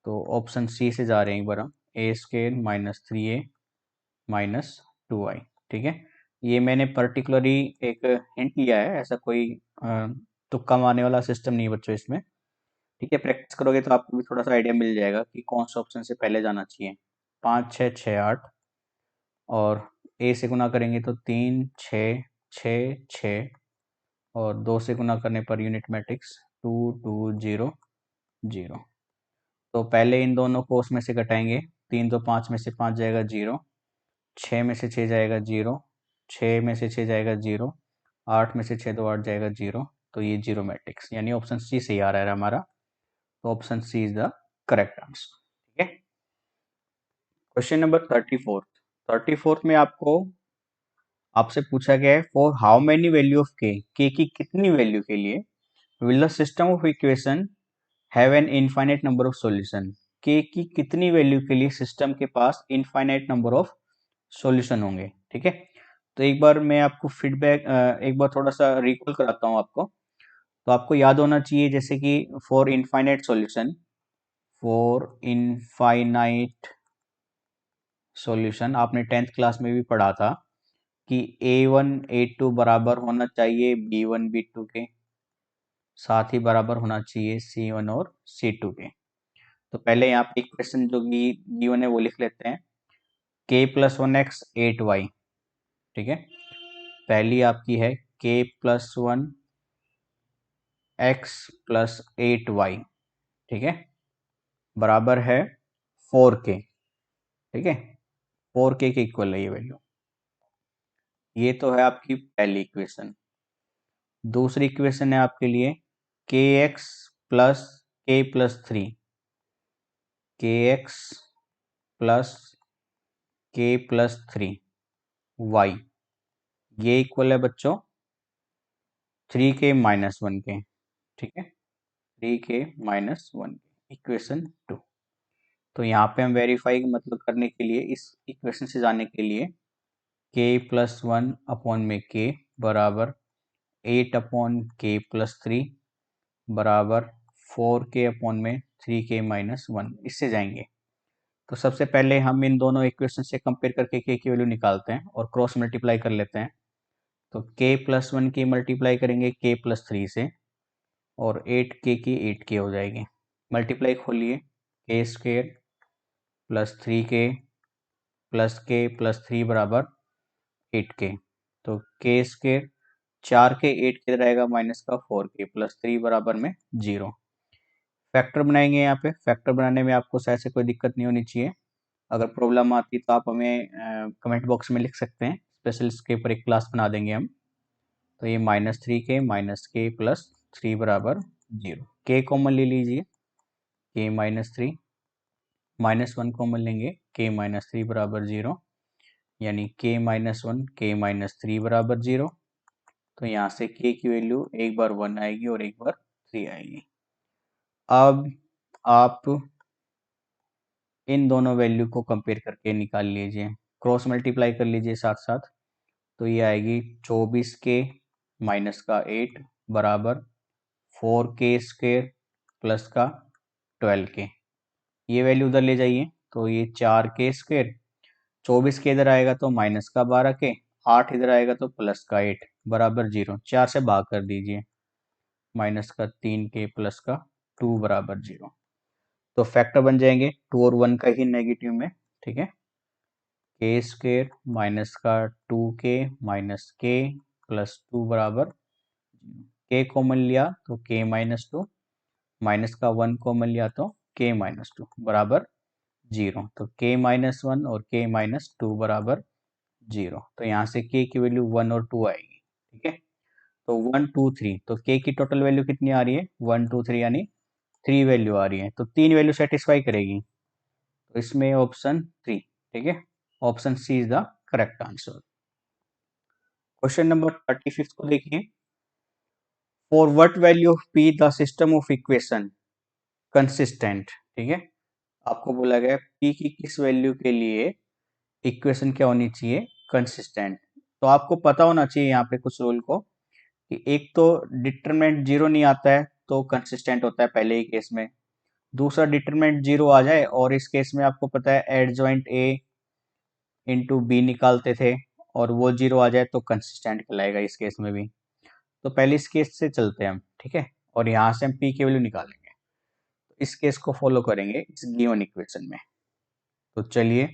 तो ऑप्शन सी से जा रहे हैं एक बार हम, ए स्क्वायर माइनस 3 ए माइनस 2 आई। ठीक है, ये मैंने पर्टिकुलरली एक हिंट लिया है, ऐसा कोई तुक्का मारने वाला सिस्टम नहीं है बच्चों इसमें। ठीक है, प्रैक्टिस करोगे तो आपको भी थोड़ा सा आइडिया मिल जाएगा कि कौन सा ऑप्शन से पहले जाना चाहिए। 5 6 6 8, और ए से गुना करेंगे तो 3 6 6 6, और 2 से गुना करने पर यूनिट मैट्रिक्स 2 2 0 0। तो पहले इन दोनों को उसमें से घटाएंगे, 3 तो 5 में से 5 जाएगा 0, 6 में से 6 जाएगा 0, 6 में से 6 जाएगा 0, 8 में से 6 तो 8 जाएगा 0। तो ये 0 मैट्रिक्स, यानी ऑप्शन सी सही आ रहा है हमारा। तो option C is the correct answer. ठीक है, क्वेश्चन नंबर 34। में आपसे पूछा गया है for how many value of के की कितनी वैल्यू के लिए will the system of equation have an infinite number of solution. के की कितनी वैल्यू के लिए सिस्टम के पास इनफाइनाइट नंबर ऑफ सॉल्यूशन होंगे। ठीक है, तो एक बार मैं आपको फीडबैक, एक बार थोड़ा सा रिकॉल कराता हूँ आपको। तो आपको याद होना चाहिए जैसे कि फॉर इनफाइनाइट सॉल्यूशन आपने 10th क्लास में भी पढ़ा था कि A1 A2 बराबर होना चाहिए B1 B2 के, साथ ही बराबर होना चाहिए C1 और C2 के। तो पहले यहाँ पे इक्वेशन जो गिवन है वो लिख लेते हैं, k+1x 8y। ठीक है, पहली आपकी है k+1 x+8y। ठीक है, बराबर है 4k। ठीक है, 4k के इक्वल है ये वैल्यू। ये तो है आपकी पहली इक्वेशन। दूसरी इक्वेशन है आपके लिए kx plus k+3, kx plus k+3 y, ये इक्वल है बच्चों 3k-1 के। ठीक है, 3k-1 के, इक्वेशन 2। तो यहाँ पे हम वेरीफाई मतलब करने के लिए, इस इक्वेशन से जाने के लिए k+1 अपॉन में k बराबर 8/k+3 बराबर 4k अपॉन में 3k-1, इससे जाएंगे। तो सबसे पहले हम इन दोनों इक्वेशन से कंपेयर करके k की वैल्यू निकालते हैं और क्रॉस मल्टीप्लाई कर लेते हैं। तो k+1 की मल्टीप्लाई करेंगे k+3 से, और 8k की 8k हो जाएगी। मल्टीप्लाई खोलिए, k² प्लस 3k प्लस के प्लस 3 बराबर 8k। तो k स्क्वायर 4k 8 किधर आएगा माइनस का 4k प्लस 3 बराबर में 0। फैक्टर बनाएंगे यहाँ पे। फैक्टर बनाने में आपको शायद से कोई दिक्कत नहीं होनी चाहिए। अगर प्रॉब्लम आती तो आप हमें कमेंट बॉक्स में लिख सकते हैं, स्पेशल इसके ऊपर एक क्लास बना देंगे हम। तो ये -3k प्लस 3 बराबर 0। k कॉमन ले लीजिए, k -3 -1 कॉमन लेंगे, k -3 बराबर 0, यानी k -1 k -3 बराबर 0। तो यहाँ से k की वैल्यू एक बार 1 आएगी और एक बार 3 आएगी। अब आप इन दोनों वैल्यू को कंपेयर करके निकाल लीजिए, क्रॉस मल्टीप्लाई कर लीजिए साथ साथ। तो ये आएगी 24k माइनस का 8 बराबर 4k स्क्वेयर प्लस का 12k। ये वैल्यू उधर ले जाइए, तो ये 4k स्क्वेयर, 24 के इधर आएगा तो माइनस का 12k, 8 इधर आएगा तो प्लस का 8 बराबर 0। 4 से भाग कर दीजिए, माइनस का 3k प्लस का 2 बराबर 0। तो फैक्टर बन जाएंगे 2 और 1 का ही नेगेटिव में, ठीक है। k स्क्वेयर माइनस का 2k माइनस k प्लस 2 बराबर k कॉमन लिया तो k माइनस 2, माइनस का 1 कॉमन लिया तो k माइनस 2 बराबर 0। तो k माइनस 1 और k माइनस 2 बराबर 0। तो यहाँ से k की वैल्यू 1 और 2 आएगी, ठीक है। तो 1 2 3, तो k की टोटल वैल्यू कितनी आ रही है 1 2 3, यानी 3 वैल्यू आ रही है। तो 3 वैल्यू सेटिस्फाई करेगी, तो इसमें ऑप्शन 3, ठीक है। Option C is the correct answer. Question number 35 को देखिए। For what value of p the system of equation consistent, ठीक है। आपको बोला गया p की किस वैल्यू के लिए इक्वेशन क्या होनी चाहिए कंसिस्टेंट। तो आपको पता होना चाहिए यहाँ पे कुछ रूल को, कि एक तो डिटरमिनेंट 0 नहीं आता है तो कंसिस्टेंट होता है पहले ही केस में। दूसरा डिटरमिनेंट 0 आ जाए और इस केस में आपको पता है एडजॉइंट a इंटू बी निकालते थे, और वो 0 आ जाए तो कंसिस्टेंट कहलाएगा इस केस में भी। तो पहले इस केस से चलते हैं हम, ठीक है, और यहाँ से हम p की वैल्यू निकालेंगे। तो इस केस को फॉलो करेंगे इस गिवन इक्वेशन में। तो चलिए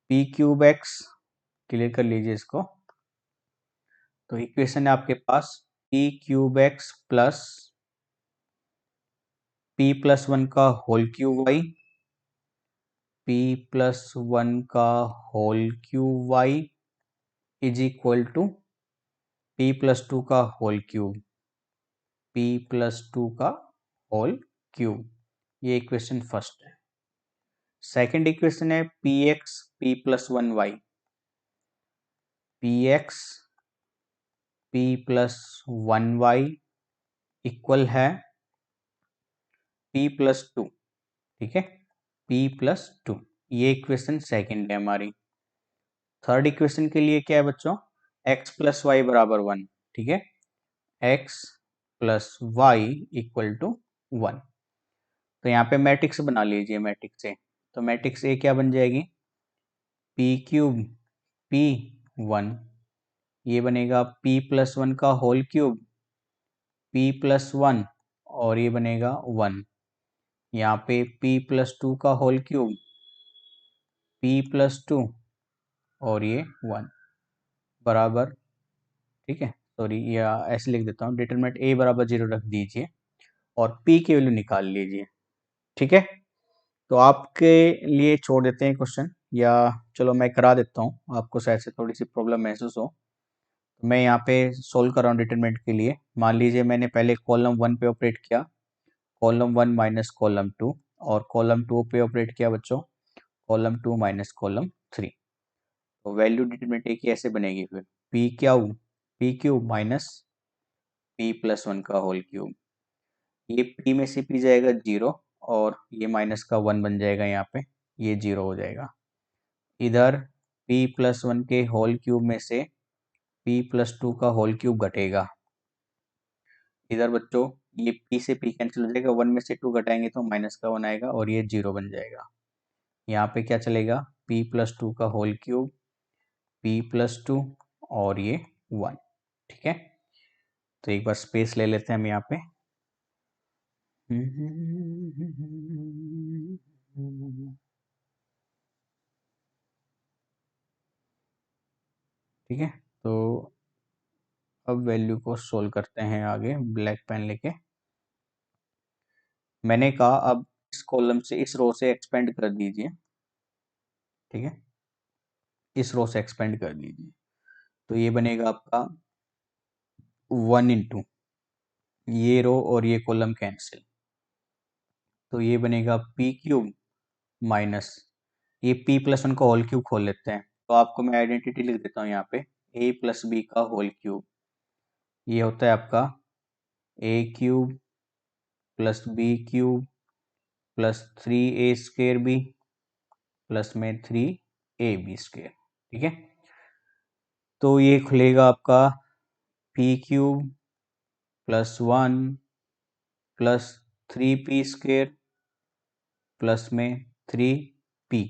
p क्यूब x क्लियर कर लीजिए इसको। तो इक्वेशन है आपके पास p cube x plus p plus 1 का whole cube y, p plus 1 का whole cube y is equal to p plus 2 का होल क्यूब, p प्लस 2 का होल क्यूब। ये इक्वेशन फर्स्ट है। सेकंड इक्वेशन है px p plus 1y, px p plus 1y equal है p plus 2, ठीक है, p plus 2। ये equation second है हमारी। थर्ड इक्वेशन के लिए क्या है बच्चों, x प्लस वाई बराबर 1, ठीक है, x plus Y equal to 1। तो यहाँ पे मैट्रिक्स बना लीजिए मैट्रिक्स से। तो मैट्रिक्स ए क्या बन जाएगी, p क्यूब p 1, ये बनेगा p प्लस 1 का होल क्यूब p प्लस 1, और ये बनेगा 1। यहाँ पे p प्लस 2 का होल क्यूब p प्लस 2, और ये 1 बराबर, ठीक है, सॉरी या ऐसे लिख देता हूँ, डिटरमिनेंट a बराबर 0 रख दीजिए और p की वैल्यू निकाल लीजिए, ठीक है। तो आपके लिए छोड़ देते हैं क्वेश्चन, या चलो मैं करा देता हूँ, आपको शायद से थोड़ी सी प्रॉब्लम महसूस हो। तो मैं यहाँ पे सोल्व कर रहा हूँ डिटरमिनेंट के लिए। मान लीजिए मैंने पहले कॉलम 1 पे ऑपरेट किया, कॉलम 1 माइनस कॉलम 2, और कॉलम 2 पे ऑपरेट किया बच्चों, कॉलम 2 माइनस कॉलम 3। तो वैल्यू डिटरमिनेंट की ऐसे बनेगी फिर, P cube minus p plus 1 का होल क्यूब। ये p में से p जाएगा 0, और ये माइनस का 1 बन जाएगा, यहाँ पे ये 0 हो जाएगा। इधर p प्लस 1 के होल क्यूब में से p प्लस 2 का होल क्यूब घटेगा। इधर बच्चों ये p से p कैंसिल हो जाएगा, 1 में से 2 घटाएंगे तो माइनस का 1 आएगा, और ये 0 बन जाएगा। यहाँ पे क्या चलेगा, p प्लस 2 का होल क्यूब p प्लस 2, और ये 1, ठीक है। तो एक बार स्पेस ले लेते हैं हम यहाँ पे। ठीक है, तो अब वैल्यू को सोल्व करते हैं आगे ब्लैक पेन लेके। मैंने कहा अब इस कॉलम से इस रो से एक्सपेंड कर दीजिए। ठीक है, इस रो से एक्सपेंड कर दीजिए तो ये बनेगा आपका 1 इंटू ये रो और ये कॉलम कैंसिल, तो ये बनेगा पी क्यूब माइनस ये p प्लस वन का होल क्यूब खोल लेते हैं, तो आपको मैं आइडेंटिटी लिख देता हूँ यहाँ पे a प्लस बी का होल क्यूब, ये होता है आपका a cube plus B cube plus 3a² plus में 3ab²। ठीक है, तो ये खुलेगा आपका p क्यूब प्लस 1 प्लस 3p² प्लस में 3p।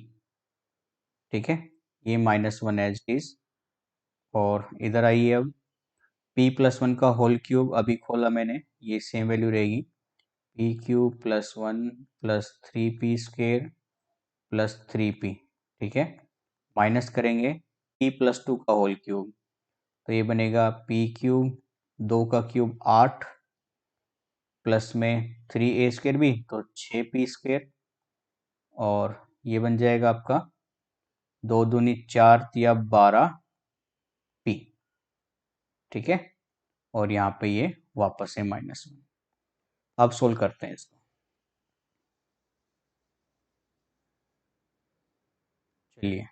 ठीक है, ये -1 एज इट इज, और इधर आइए अब p प्लस वन का होल क्यूब अभी खोला मैंने, ये सेम वैल्यू रहेगी p क्यूब प्लस 1 प्लस 3p² प्लस 3p। ठीक है, माइनस करेंगे p प्लस 2 का होल क्यूब, तो ये बनेगा p क्यूब 2 का क्यूब 8 प्लस में 3a² भी तो 6p², और ये बन जाएगा आपका 2 दूनी 4 या 12p। ठीक है, और यहाँ पे ये वापस है -1। अब सोल्व करते हैं इसको। चलिए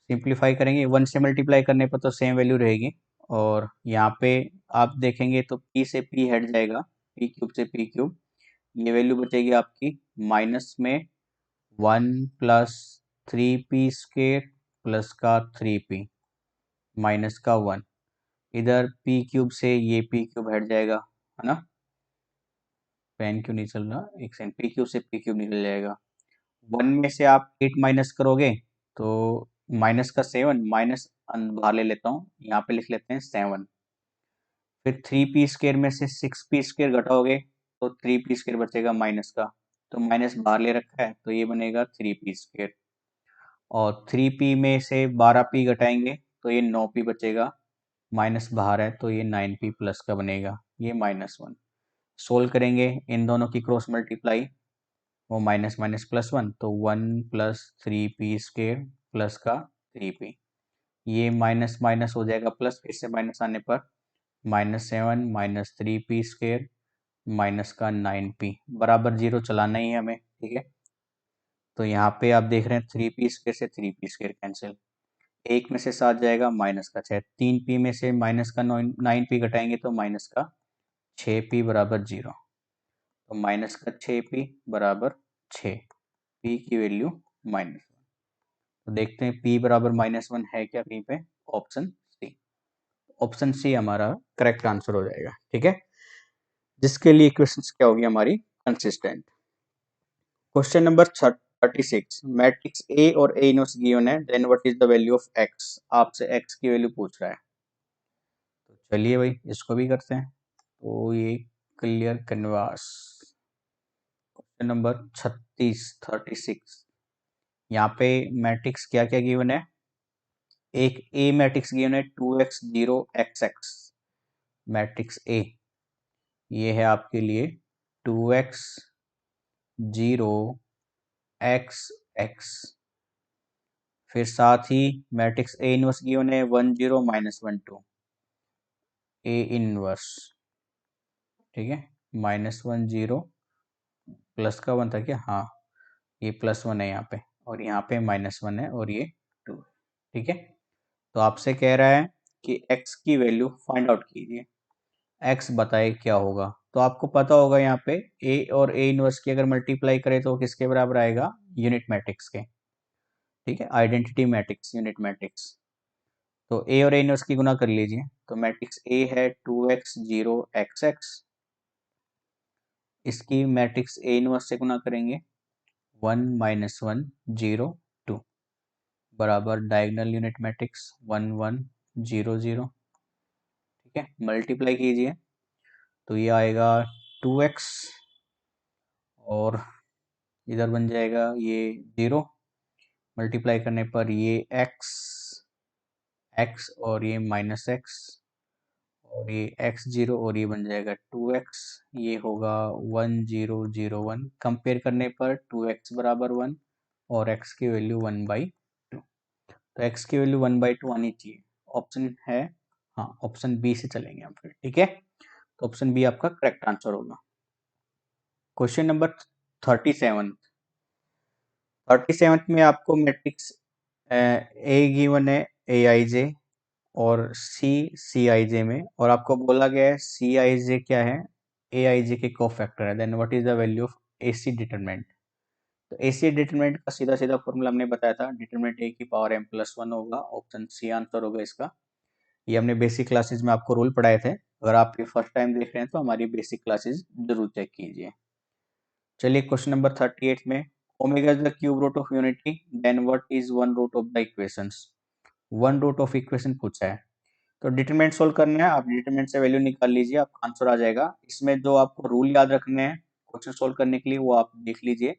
सिंप्लीफाई करेंगे, 1 से मल्टीप्लाई करने पर तो सेम वैल्यू रहेगी, और यहाँ पे आप देखेंगे तो p से p हट जाएगा, p क्यूब से p क्यूब, ये वैल्यू बचेगी आपकी माइनस में 1 प्लस 3p² प्लस का 3p माइनस का 1, इधर p क्यूब से ये p क्यूब हट जाएगा, है ना। पेन क्यों नहीं चल रहा, एक सेकंड, p क्यूब से p क्यूब निकल जाएगा, 1 में से आप 8 माइनस करोगे तो माइनस का 7, माइनस बाहर ले लेता हूँ, यहाँ पे लिख लेते हैं 7, फिर 3p² में से 6p² घटाओगे तो 3p² बचेगा माइनस का, तो माइनस बाहर ले रखा है तो ये बनेगा 3p², और 3p में से 12p घटाएंगे तो ये 9p बचेगा, माइनस बाहर है तो ये 9p प्लस का बनेगा, ये -1। सोल्व करेंगे इन दोनों की क्रॉस मल्टीप्लाई, वो माइनस माइनस प्लस 1 तो 1 प्लस 3p² प्लस का 3p, ये माइनस माइनस हो जाएगा प्लस, फिर से माइनस आने पर -7 माइनस 3p² माइनस का 9p बराबर 0 चलाना ही है हमें। ठीक है, तो यहाँ पे आप देख रहे हैं 3p² से 3p² कैंसिल, एक में से 7 जाएगा माइनस का 6, 3p में से माइनस का 9p घटाएंगे तो माइनस का 6p बराबर 0, तो माइनस का 6p बराबर 6, p की वैल्यू -1। तो देखते हैं p बराबर -1 है क्या कहीं पे, ऑप्शन सी, ऑप्शन सी हमारा करेक्ट आंसर हो जाएगा। ठीक है, जिसके लिए इक्वेशंस क्या होगी हमारी, consistent. Question number 36, matrix A और ए इनवर्स गिवन है, then what is the value of X, आपसे एक्स की वैल्यू पूछ रहा है, तो चलिए भाई इसको भी करते हैं, तो ये क्लियर कैनवास। क्वेश्चन नंबर 36 यहाँ पे मैट्रिक्स क्या क्या गिवन है, एक ए मैट्रिक्स गिवन है 2x0 xx, मैट्रिक्स ए, ये है आपके लिए 2x0 xx, फिर साथ ही मैट्रिक्स ए इनवर्स गिवन है 10 -12 ए इनवर्स। ठीक है, -10 प्लस का 1 था क्या, हाँ ये +1 है यहाँ पे, और यहाँ पे -1 है और ये 2। ठीक है, तो आपसे कह रहा है कि x की वैल्यू फाइंड आउट कीजिए, x बताए क्या होगा, तो आपको पता होगा यहाँ पे a और a इनवर्स की अगर मल्टीप्लाई करें तो किसके बराबर आएगा, यूनिट मैट्रिक्स के। ठीक है, आइडेंटिटी मैट्रिक्स, यूनिट मैट्रिक्स, तो a और a इनवर्स की गुना कर लीजिए, तो मैट्रिक्स a है 2x0 xx, इसकी मैट्रिक्स a इनवर्स से गुना करेंगे 1 -1 0 2 बराबर डायगोनल यूनिट मैट्रिक्स 1 1 0 0। ठीक है, मल्टीप्लाई कीजिए तो ये आएगा 2x, और इधर बन जाएगा ये 0, मल्टीप्लाई करने पर ये x और ये -x और ये x0 और ये बन जाएगा 2x, ये होगा 1001। कंपेयर करने पर 2x बराबर 1 और x की वैल्यू 1/2, तो x की वैल्यू 1/2 आनी चाहिए। ऑप्शन है, हाँ ऑप्शन बी से चलेंगे हम फिर, ठीक है। तो ऑप्शन बी आपका करेक्ट आंसर होगा। क्वेश्चन नंबर 37 में आपको मैट्रिक्स ए गिवन है ए आई जे और सी आई जे में, और आपको बोला गया है सी आई जे क्या है, ए आई जे के कोफैक्टर है। Then what is the value of A C determinant. तो ए सी डिटरमिनेंट का सीधा सीधा फॉर्मूला हमने बताया था, डिटरमिनेंट ए की पावर m+1 होगा, ऑप्शन सी आंसर होगा इसका। ये हमने बेसिक क्लासेस में आपको रूल पढ़ाए थे, अगर आप ये फर्स्ट टाइम देख रहे हैं तो हमारी बेसिक क्लासेस जरूर चेक कीजिए। चलिए क्वेश्चन नंबर 38 में, omega is the cube root of unity, then what is one root of the equations. One root of equation पूछा है, तो डिटरमिनेंट सोल्व करना है, आप डिटरमिनेंट से वैल्यू निकाल लीजिए, आपका आंसर आ जाएगा। इसमें जो आपको रूल याद रखने हैं क्वेश्चन सोल्व करने के लिए वो आप देख लीजिए।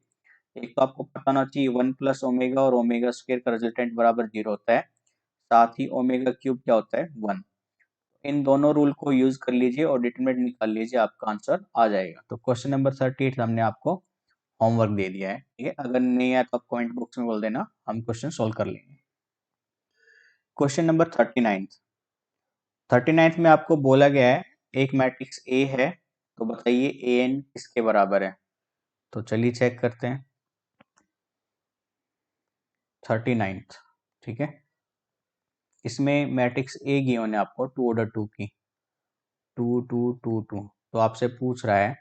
एक तो आपको पता होना चाहिए 1 प्लस ओमेगा और ओमेगा स्क्वायर का रिजल्टेंट बराबर 0 होता है, साथ ही ओमेगा क्यूब क्या होता है 1। इन दोनों रूल को यूज कर लीजिए और डिटरमिनेंट निकाल लीजिए, आपका आंसर आ जाएगा। तो क्वेश्चन नंबर 38 हमने आपको होमवर्क दे दिया है, ठीक है। अगर नहीं आया तो आप कमेंट बॉक्स में बोल देना, हम क्वेश्चन सोल्व कर लेंगे। क्वेश्चन नंबर 39 में आपको बोला गया है एक मैट्रिक्स ए है, तो बताइए ए एन किसके बराबर है। तो चलिए चेक करते हैं। 39, ठीक है, इसमें मैट्रिक्स ए गिवन है आपको 2 ऑर्डर 2 की, 2 2 2 2। तो आपसे पूछ रहा है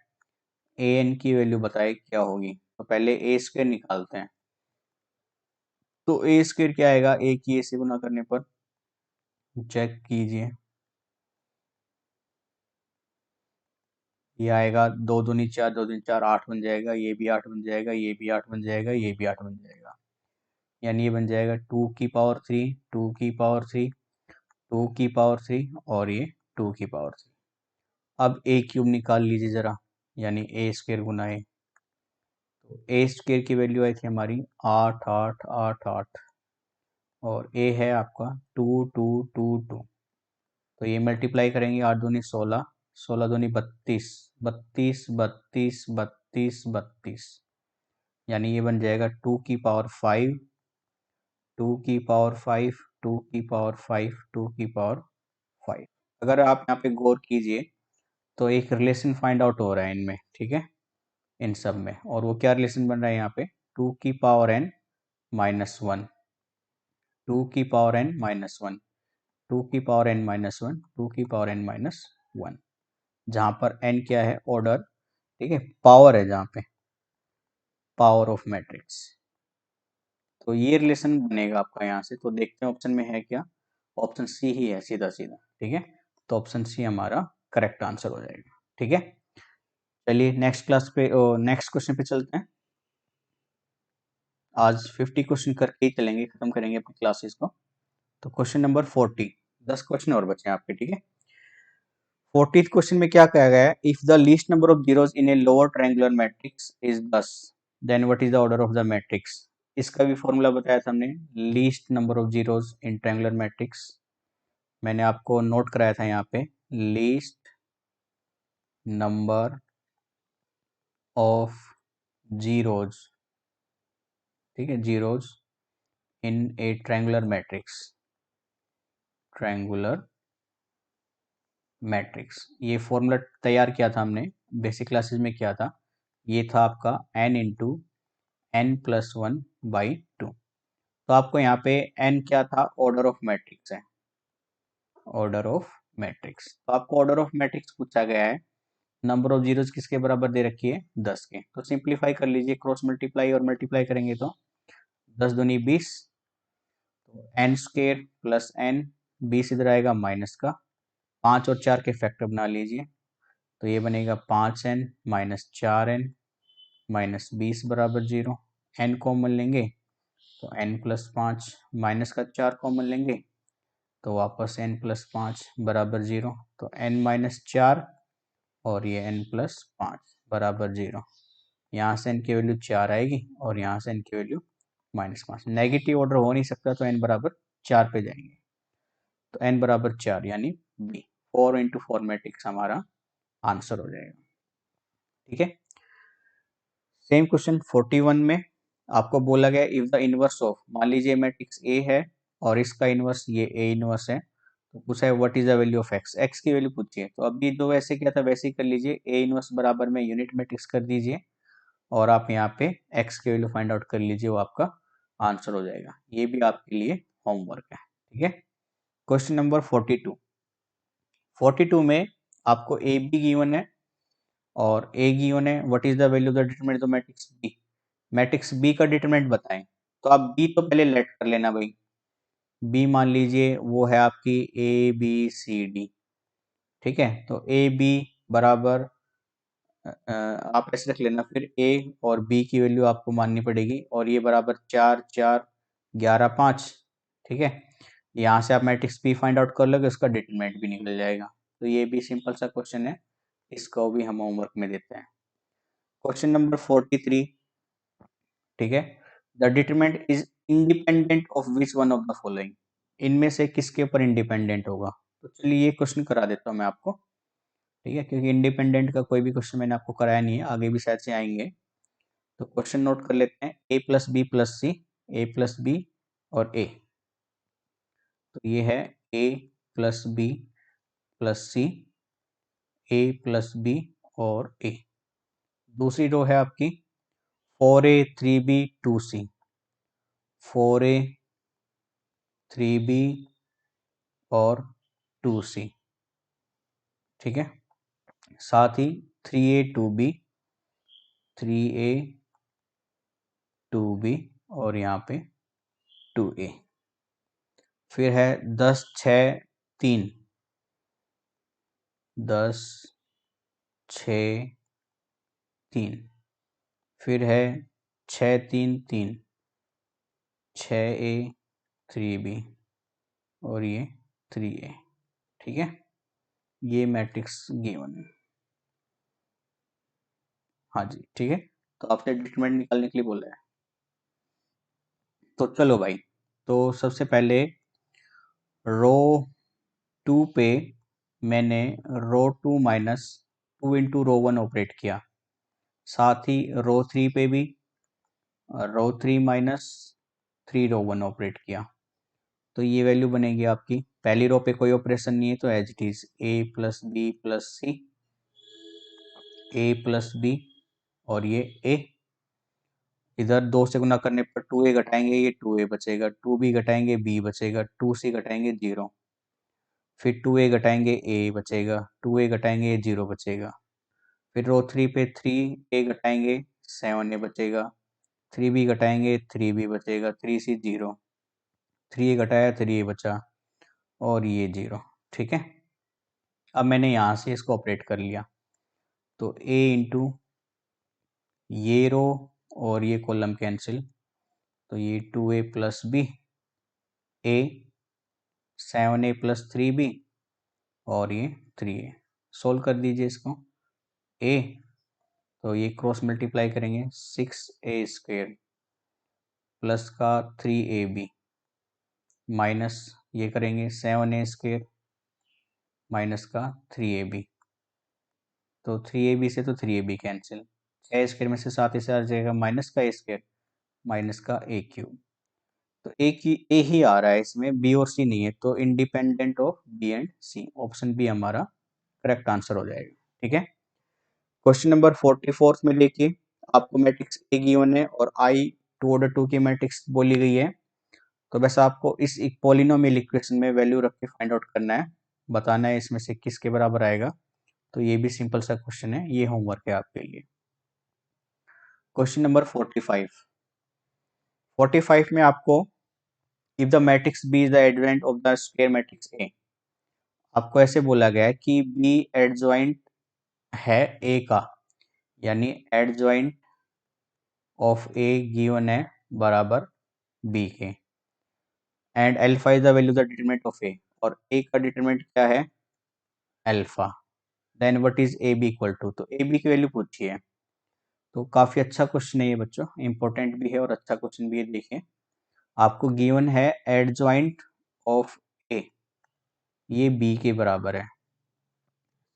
ए एन की वैल्यू बताए क्या होगी। तो पहले ए स्क्वायर निकालते हैं, तो ए स्क्वायर क्या आएगा, ए की ए से गुना करने पर, चेक कीजिए, ये आएगा 2 दूनी 4, 2 दूनी 4, 8 बन जाएगा, ये भी 8 बन जाएगा, ये भी 8 बन जाएगा, ये भी 8 बन जाएगा, यानी ये बन जाएगा 2 की पावर 3, 2 की पावर 3, 2 की पावर 3 और ये 2 की पावर 3। अब ए क्यूब निकाल लीजिए जरा, यानी ए स्क्वायर गुना ए। तो ए स्क्वायर की वैल्यू आई थी हमारी 8 8 8 8 और ए है आपका 2 2 2 2। तो ये मल्टीप्लाई करेंगे, 8 दूनी 16, 16 दूनी 32, 32 32 32 32, यानी ये बन जाएगा 2 की पावर 5, 2 की पावर 5, 2 की पावर 5, 2 की पावर 5। अगर आप यहाँ पे गौर कीजिए तो एक रिलेशन फाइंड आउट हो रहा है इनमें, ठीक है, इन सब में, और वो क्या रिलेशन बन रहा है यहाँ पे, 2 की पावर n -1, 2 की पावर n -1, 2 की पावर n -1, 2 की पावर n -1, जहाँ पर n क्या है ऑर्डर, ठीक है, पावर है जहाँ पे, पावर ऑफ मैट्रिक्स। तो ये रिलेशन बनेगा आपका यहाँ से। तो देखते हैं ऑप्शन में है क्या, ऑप्शन सी ही है सीधा सीधा, ठीक है। तो ऑप्शन सी हमारा करेक्ट आंसर हो जाएगा, ठीक है। चलिए नेक्स्ट क्लास पे, नेक्स्ट क्वेश्चन पे चलते हैं। आज 50 क्वेश्चन करके ही चलेंगे, खत्म करेंगे अपनी क्लासेस को। तो क्वेश्चन नंबर 40, 10 क्वेश्चन और बचे हैं आपके, ठीक है। 40th क्वेश्चन में क्या कहा गया है, if the least number of zeros in a lower triangular matrix is 10, then what is the order of the matrix. इसका भी फॉर्मूला बताया था हमने, least number of zeros in triangular matrix, मैंने आपको नोट कराया था यहाँ पे, लीस्ट नंबर ऑफ जीरोज, ठीक है, जीरोज इन ए ट्रायंगुलर मैट्रिक्स, ट्रायंगुलर मैट्रिक्स। ये फॉर्मूला तैयार किया था हमने बेसिक क्लासेस में, किया था, ये था आपका n इंटू n+1/2। तो आपको यहाँ पे n क्या था, ऑर्डर ऑफ मैट्रिक्स है, ऑर्डर ऑफ मैट्रिक्स। तो आपको ऑर्डर ऑफ मैट्रिक्स पूछा गया है, नंबर ऑफ जीरोस किसके बराबर दे रखी है, 10 के। तो सिंप्लीफाई कर लीजिए, क्रॉस मल्टीप्लाई और मल्टीप्लाई करेंगे तो 10 दूनी 20, तो n स्क्वायर प्लस n, 20 इधर आएगा माइनस का, 5 और 4 के फैक्टर बना लीजिए, तो ये बनेगा 5n -4n -20 बराबर 0। n कॉमन लेंगे तो n+5, माइनस का 4 कॉमन लेंगे तो वापस n+5 बराबर 0। तो n-4 और ये n+5 बराबर 0। यहाँ से n की वैल्यू 4 आएगी और यहाँ से n की वैल्यू -5 नेगेटिव ऑर्डर हो नहीं सकता, तो n बराबर 4 पे जाएंगे, तो n बराबर 4 यानी बी, 4 × 4 मैट्रिक्स हमारा आंसर हो जाएगा। ठीक है, सेम क्वेश्चन 41 में आपको बोला गया इफ द इनवर्स ऑफ, मान लीजिए मैट्रिक्स ए है और इसका इनवर्स ये ए इनवर्स है, तो पूछा है what is the value of x, x की वैल्यू पूछिए। तो अभी दो वैसे क्या था, वैसे ही कर लीजिए, ए इनवर्स बराबर में यूनिट मैट्रिक्स कर दीजिए और आप यहाँ पे एक्स की वैल्यू फाइंड आउट कर लीजिए, वो आपका आंसर हो जाएगा। ये भी आपके लिए होमवर्क है। ठीक है, क्वेश्चन नंबर 42 में आपको ए बी गिवन है और ए गिवन है, what is the value of the determinant of matrix B, matrix B का डिटरमिनेंट बताएं। तो आप बी तो पहले लेट कर लेना भाई, बी मान लीजिए वो है आपकी ए बी सी डी। ठीक है, तो ए बी बराबर आप ऐसे रख लेना, फिर ए और बी की वैल्यू आपको माननी पड़ेगी, और ये बराबर 4 4 11 5। ठीक है, यहाँ से आप मैट्रिक्स बी फाइंड आउट कर लोगे, उसका डिटरमिनेंट भी निकल जाएगा। तो ये भी सिंपल सा क्वेश्चन है, इसको भी हम होमवर्क में देते हैं। Question number 43। ठीक है, the determinant is independent of which one of the following, इनमें से किसके ऊपर इंडिपेंडेंट होगा। तो चलिए ये क्वेश्चन करा देता हूँ मैं आपको। ठीक है, क्योंकि इंडिपेंडेंट का कोई भी क्वेश्चन मैंने आपको कराया नहीं है, आगे भी शायद से आएंगे। तो क्वेश्चन नोट कर लेते हैं, ए plus B plus C, A plus B और ए। तो ये है A plus B plus C, A plus B और ए। दूसरी रो है आपकी 4a 3b 2c, 4a 3b और 2c। ठीक है, साथ ही 3a 2b, 3a 2b और यहाँ पे 2a। फिर है 10 6 3, 10 6 3। फिर है 6 3 3, 6a 3b और ये 3a। ठीक है, ये मैट्रिक्स गिवन है। हाँ जी, ठीक है, तो आपसे डिटरमिनेंट निकालने के लिए बोला है। तो चलो भाई, तो सबसे पहले रो 2 पे मैंने रो 2 माइनस 2 इंटू रो 1 ऑपरेट किया, साथ ही रो 3 पे भी रो 3 माइनस 3 रो 1 ऑपरेट किया। तो ये वैल्यू बनेगी आपकी, पहली रो पे कोई ऑपरेशन नहीं है तो as it is A plus B plus C, A plus B और ये ए। इधर 2 से गुना करने पर 2a घटाएंगे, ये 2a बचेगा, 2b घटाएंगे b बचेगा, 2c घटाएंगे 0, फिर 2a घटाएंगे a बचेगा, 2a घटाएंगे 0 बचेगा। फिर रो 3 पे 3a घटाएंगे 7a बचेगा, 3b घटाएंगे 3b बचेगा, 3c 0, 3a घटाया 3a बचा और ये 0। ठीक है, अब मैंने यहाँ से इसको ऑपरेट कर लिया, तो a इंटू ये रो और ये कॉलम कैंसिल, तो ये 2a plus B, a 7a plus 3b और ये 3a। सोल्व कर दीजिए इसको, a तो ये क्रॉस मल्टीप्लाई करेंगे 6a स्क्वेयर प्लस का 3ab माइनस ये करेंगे 7a स्क्वेयर माइनस का 3ab, तो 3ab से तो 3ab कैंसिल, 6 स्क्वेयर में से 7 से आ जाएगा माइनस का a स्क्वेयर माइनस का a क्यूब। तो ए ही आ रहा है इसमें, बी और सी नहीं है, तो independent of B and C, option B हमारा करेक्ट आंसर हो जाएगा। ठीक है, क्वेश्चन नंबर 44 में देखिए, आपको मैट्रिक्स ए गिवन है और आई 2/2 की मैट्रिक्स बोली गई है। तो बस आपको इस एक पॉलिनोमियल इक्वेशन में वैल्यू रख के फाइंड आउट करना है, बताना है इसमें से किसके बराबर आएगा। तो ये भी सिंपल सा क्वेश्चन है, ये होमवर्क है आपके लिए। क्वेश्चन नंबर 45 में आपको if the matrix B is the advent of the square matrix A, आपको ऐसे बोला गया है कि बी एडजॉइंट है ए का, यानी एडजॉइंट ऑफ ए गिवन है बराबर बी के, and alpha is the value the determinant of A, और ए का डिटरमिनेंट क्या है alpha. Then what is A B equal to, तो ए बी की वैल्यू पूछिए। तो काफ़ी अच्छा क्वेश्चन है ये बच्चों, इंपॉर्टेंट भी है और अच्छा क्वेश्चन भी है। देखिए आपको गिवन है एडजॉइंट ऑफ ए, ये बी के बराबर है,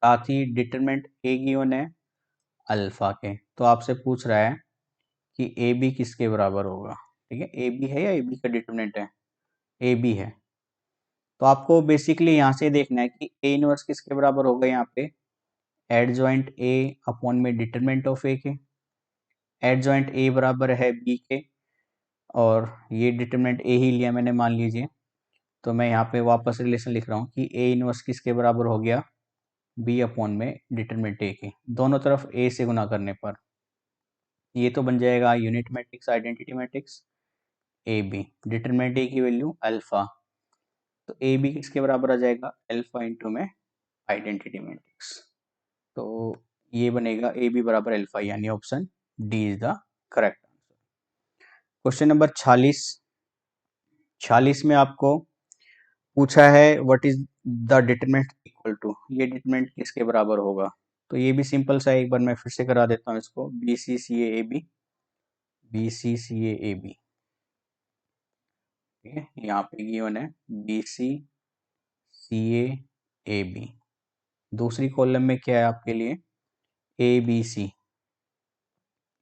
साथ ही डिटरमिनेंट ए गिवन है अल्फा के। तो आपसे पूछ रहा है कि ए बी किसके बराबर होगा। ठीक है, ए बी है या ए बी का डिटरमिनेंट है, ए बी है। तो आपको बेसिकली यहाँ से देखना है कि ए इनवर्स किसके बराबर होगा। यहाँ पे एडजॉइंट ए अपॉन में डिटरमिनेंट ऑफ ए के, एडजॉइंट ए बराबर है बी के और ये डिटरमिनेंट ए ही लिया मैंने मान लीजिए। तो मैं यहाँ पे वापस रिलेशन लिख रहा हूँ कि ए इनवर्स किसके बराबर हो गया, बी अपॉन में डिटरमिनेंट ए के, दोनों तरफ ए से गुना करने पर ये तो बन जाएगा unit matrix identity matrix A B, determinant A की वैल्यू अल्फा, तो ए बी किसके बराबर आ जाएगा, अल्फा इंटू में आइडेंटिटी मैट्रिक्स। तो ये बनेगा ए बी बराबर अल्फा, यानी option D is the correct answer. Question number 46, 46 में आपको पूछा है what is the determinant equal to, ये डिटरमिनेंट किसके बराबर होगा। तो ये भी सिंपल सा है, एक बार मैं फिर से करा देता हूँ इसको, B C C A B, B C C A B. ठीक है, यहाँ पे गिवन है B C C A B. दूसरी कॉलम में क्या है आपके लिए, ए बी सी,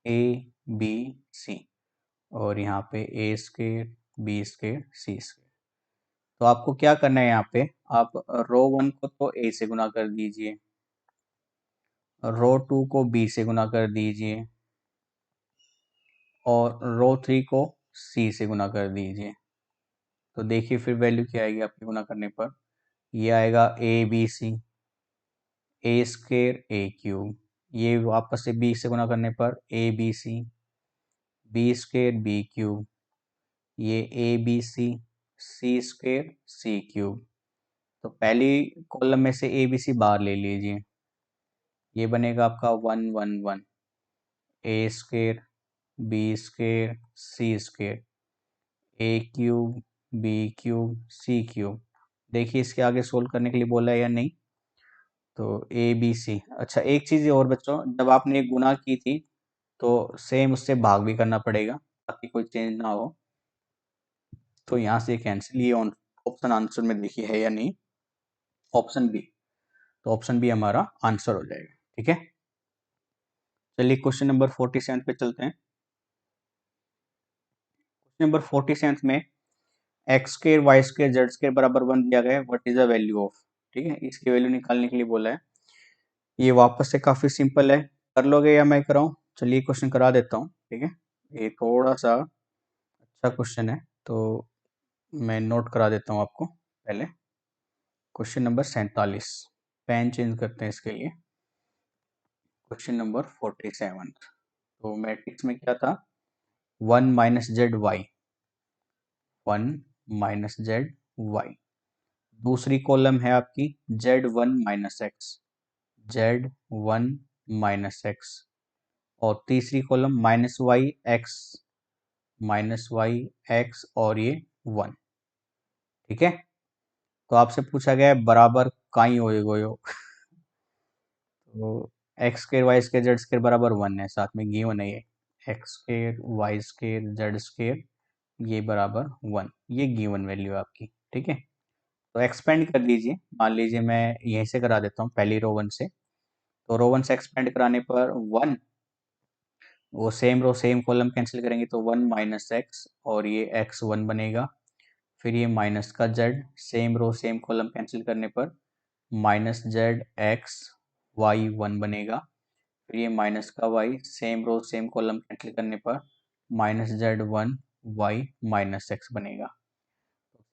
ए बी सी, और यहाँ पे ए square B square C square. तो आपको क्या करना है, यहाँ पे आप रो 1 को तो ए से गुना कर दीजिए, रो 2 को बी से गुना कर दीजिए और रो 3 को सी से गुना कर दीजिए। तो देखिए फिर वैल्यू क्या आएगी आपके गुना करने पर, ये आएगा A B C, A square A cube, ये वापस से बी से गुना करने पर A B C, B square B cube, ये A B C square C cube. तो पहली कॉलम में से ए बी सी बाहर ले लीजिए, ये बनेगा आपका 1 1 1, ए square B square C square, A cube B cube C cube. देखिए इसके आगे सोल्व करने के लिए बोला है या नहीं, तो ए बी सी। अच्छा एक चीज़ और बच्चों, जब आपने गुना की थी तो सेम उससे भाग भी करना पड़ेगा ताकि कोई चेंज ना हो। तो यहाँ से कैंसिल, ये ऑप्शन आंसर में देखिए है या नहीं, ऑप्शन बी, तो ऑप्शन बी हमारा आंसर हो जाएगा। ठीक है, चलिए क्वेश्चन नंबर 47 पे चलते हैं। क्वेश्चन नंबर 47 में X square Y square Z square बराबर 1 दिया गया है, what is the value of. ठीक है, इसकी वैल्यू निकालने के लिए बोला है। ये वापस से काफी सिंपल है, कर लोगे या मैं कराऊं, चलिए क्वेश्चन करा देता हूँ। ठीक है, ये थोड़ा सा अच्छा क्वेश्चन है तो मैं नोट करा देता हूँ आपको पहले। क्वेश्चन नंबर 47, पेन चेंज करते हैं इसके लिए। क्वेश्चन नंबर 47, तो मैट्रिक्स में क्या था, 1 minus Z Y, 1 minus Z Y. दूसरी कॉलम है आपकी z1 minus x, z1 minus x, और तीसरी कॉलम माइनस वाई एक्स और ये 1। ठीक है, तो आपसे पूछा गया है बराबर काई होएगो यो तो X square Y square Z square बराबर 1 है, साथ में गिवन है ये X square Y square Z square ये बराबर 1, ये गिवन वैल्यू है आपकी। ठीक है, तो एक्सपेंड कर दीजिए, मान लीजिए मैं यहीं से करा देता हूँ पहली रो 1 से। तो रो 1 से एक्सपेंड कराने पर 1, वो same row same column cancel करेंगे तो 1 माइनस एक्स और ये एक्स 1 बनेगा। फिर ये माइनस का Z, same row same column cancel करने पर माइनस जेड एक्स वाई 1 बनेगा। फिर ये माइनस का Y, same row same column cancel करने पर minus Z 1 Y minus X बनेगा।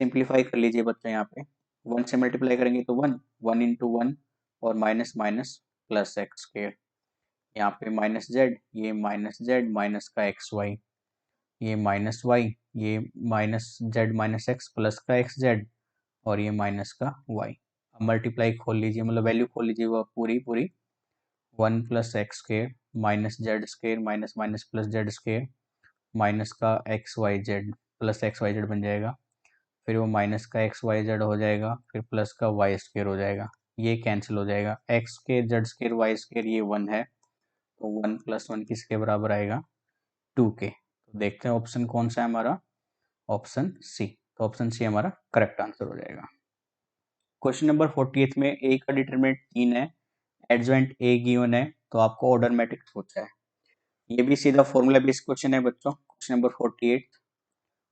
सिंप्लीफाई कर लीजिए बच्चों, यहाँ पे 1 से मल्टीप्लाई करेंगे तो 1, 1 इंटू 1 और minus minus plus X square, यहाँ पे माइनस जेड, ये माइनस जेड माइनस का एक्स वाई, ये माइनस वाई, ये minus Z minus x plus का एक्स जेड और ये माइनस का वाई। अब मल्टीप्लाई खोल लीजिए, मतलब वैल्यू खोल लीजिए वो पूरी पूरी, 1 plus X square minus Z square minus minus plus Z square minus का X Y Z plus X Y Z बन जाएगा। फिर वो माइनस का एक्स वाई जेड हो जाएगा, फिर प्लस का वाई स्क्वेयर हो जाएगा, ये कैंसिल हो जाएगा। X square Z square Y square ये 1 है, तो 1 + 1 किसके बराबर आएगा, 2 के। तो देखते हैं ऑप्शन कौन सा है हमारा, ऑप्शन सी। तो ऑप्शन सी हमारा करेक्ट आंसर हो जाएगा। क्वेश्चन नंबर 48 में ए का डिटरमिनेंट 3 है, एडजॉइंट ए गिवन है, तो आपको ऑर्डर मैट्रिक्स पूछा है। ये भी सीधा फॉर्मूला बेस्ड क्वेश्चन है बच्चों। क्वेश्चन नंबर 48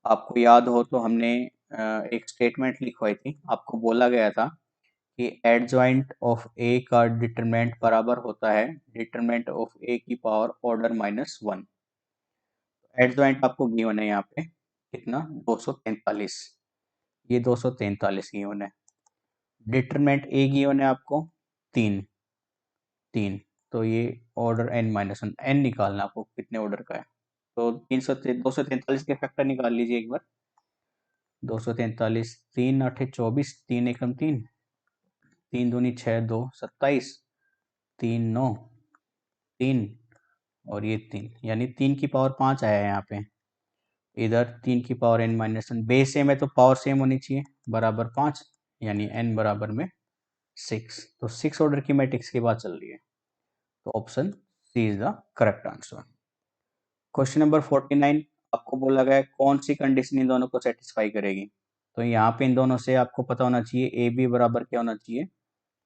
आपको याद हो तो हमने एक स्टेटमेंट लिखवाई थी, आपको बोला गया था कि एडजॉइंट ऑफ ए का डिटरमिनेंट बराबर होता है डिटरमिनेंट ऑफ ए की पावर ऑर्डर -1। एडजॉइंट आपको गिवन है यहाँ पे कितना, 243, ये 243 गिवन है। डिटरमिनेंट ए गिवन है आपको 3, तो ये ऑर्डर n-1, n निकालना आपको कितने ऑर्डर का है। तो 243 के फैक्टर निकाल लीजिए एक बार। 243, 3 8 24, 3 एकम 3, 3 दूनी 6, 2 27, 3 9 3 और ये 3, यानी 3 की पावर 5 आया है यहाँ पे। इधर 3 की पावर n-1, बेस सेम है तो पावर सेम होनी चाहिए, बराबर 5, यानी n बराबर में 6। तो 6 ऑर्डर की मैट्रिक्स की बात चल रही है, तो option C is the correct answer. Question number 49 आपको बोला गया है कौन सी कंडीशन इन दोनों को सेटिस्फाई करेगी। तो यहाँ पे इन दोनों से आपको पता होना चाहिए ए बी बराबर क्या होना चाहिए,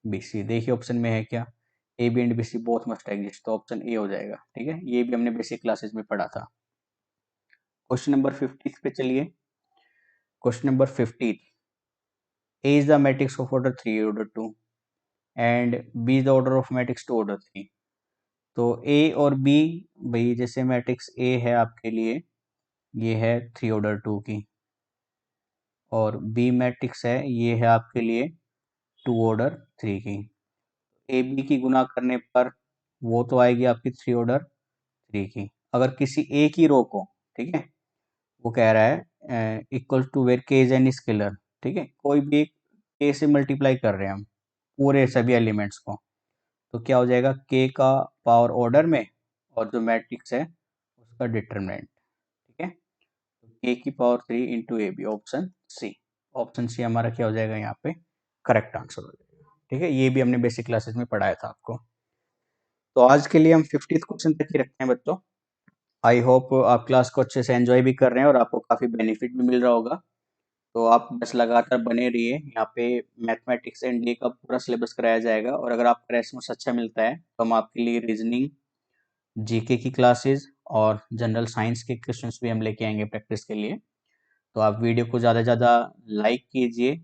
बी सी। देखिए ऑप्शन में है क्या, A B and B C both must exist, तो ऑप्शन ए हो जाएगा। ठीक है, ये भी हमने बेसिक क्लासेस में पढ़ा था। क्वेश्चन नंबर 50 पे चलिए। Question number 50, A is the matrix of order 3 order 2 and B is the order of matrix 2 order 3। तो ए और बी, भाई जैसे मैट्रिक्स ए है आपके लिए, ये है 3 ऑर्डर 2 की, और बी मैट्रिक्स है, ये है आपके लिए 2 ऑर्डर 3 की। ए बी की गुना करने पर वो तो आएगी आपकी 3 ऑर्डर 3 की। अगर किसी एक ही रो को, ठीक है, वो कह रहा है इक्वल टू वेयर के इज एन स्केलर, ठीक है, कोई भी एक के से मल्टीप्लाई कर रहे हैं हम पूरे सभी एलिमेंट्स को, तो क्या हो जाएगा, के का पावर ऑर्डर में और जो मैट्रिक्स है उसका डिटरमिनेंट। ठीक है, के की power 3 into A B, option C. Option C हमारा क्या हो जाएगा यहाँ पे, करेक्ट आंसर हो जाएगा। ठीक है, ये भी हमने बेसिक क्लासेस में पढ़ाया था आपको। तो आज के लिए हम 50th क्वेश्चन तक ही रखते हैं बच्चों। आई होप आप क्लास को अच्छे से एंजॉय भी कर रहे हैं और आपको काफ़ी बेनिफिट भी मिल रहा होगा। तो आप बस लगातार बने रहिए, यहाँ पे मैथमेटिक्स एंड डी का पूरा सिलेबस कराया जाएगा, और अगर आपका रेस्पॉन्स अच्छा मिलता है तो हम आपके लिए रीजनिंग, जीके की क्लासेस और जनरल साइंस के क्वेश्चंस भी हम लेके आएंगे प्रैक्टिस के लिए। तो आप वीडियो को ज़्यादा से ज़्यादा लाइक कीजिए,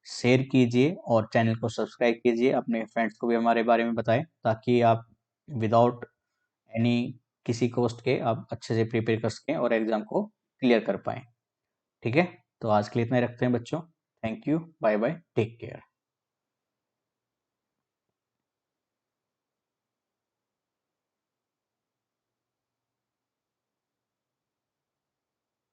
शेयर कीजिए और चैनल को सब्सक्राइब कीजिए। अपने फ्रेंड्स को भी हमारे बारे में बताएं, ताकि आप विदाउट एनी किसी कॉस्ट के आप अच्छे से प्रिपेयर कर सकें और एग्ज़ाम को क्लियर कर पाएँ। ठीक है, तो आज के लिए इतना ही रखते हैं बच्चों। Thank you, bye bye, take care.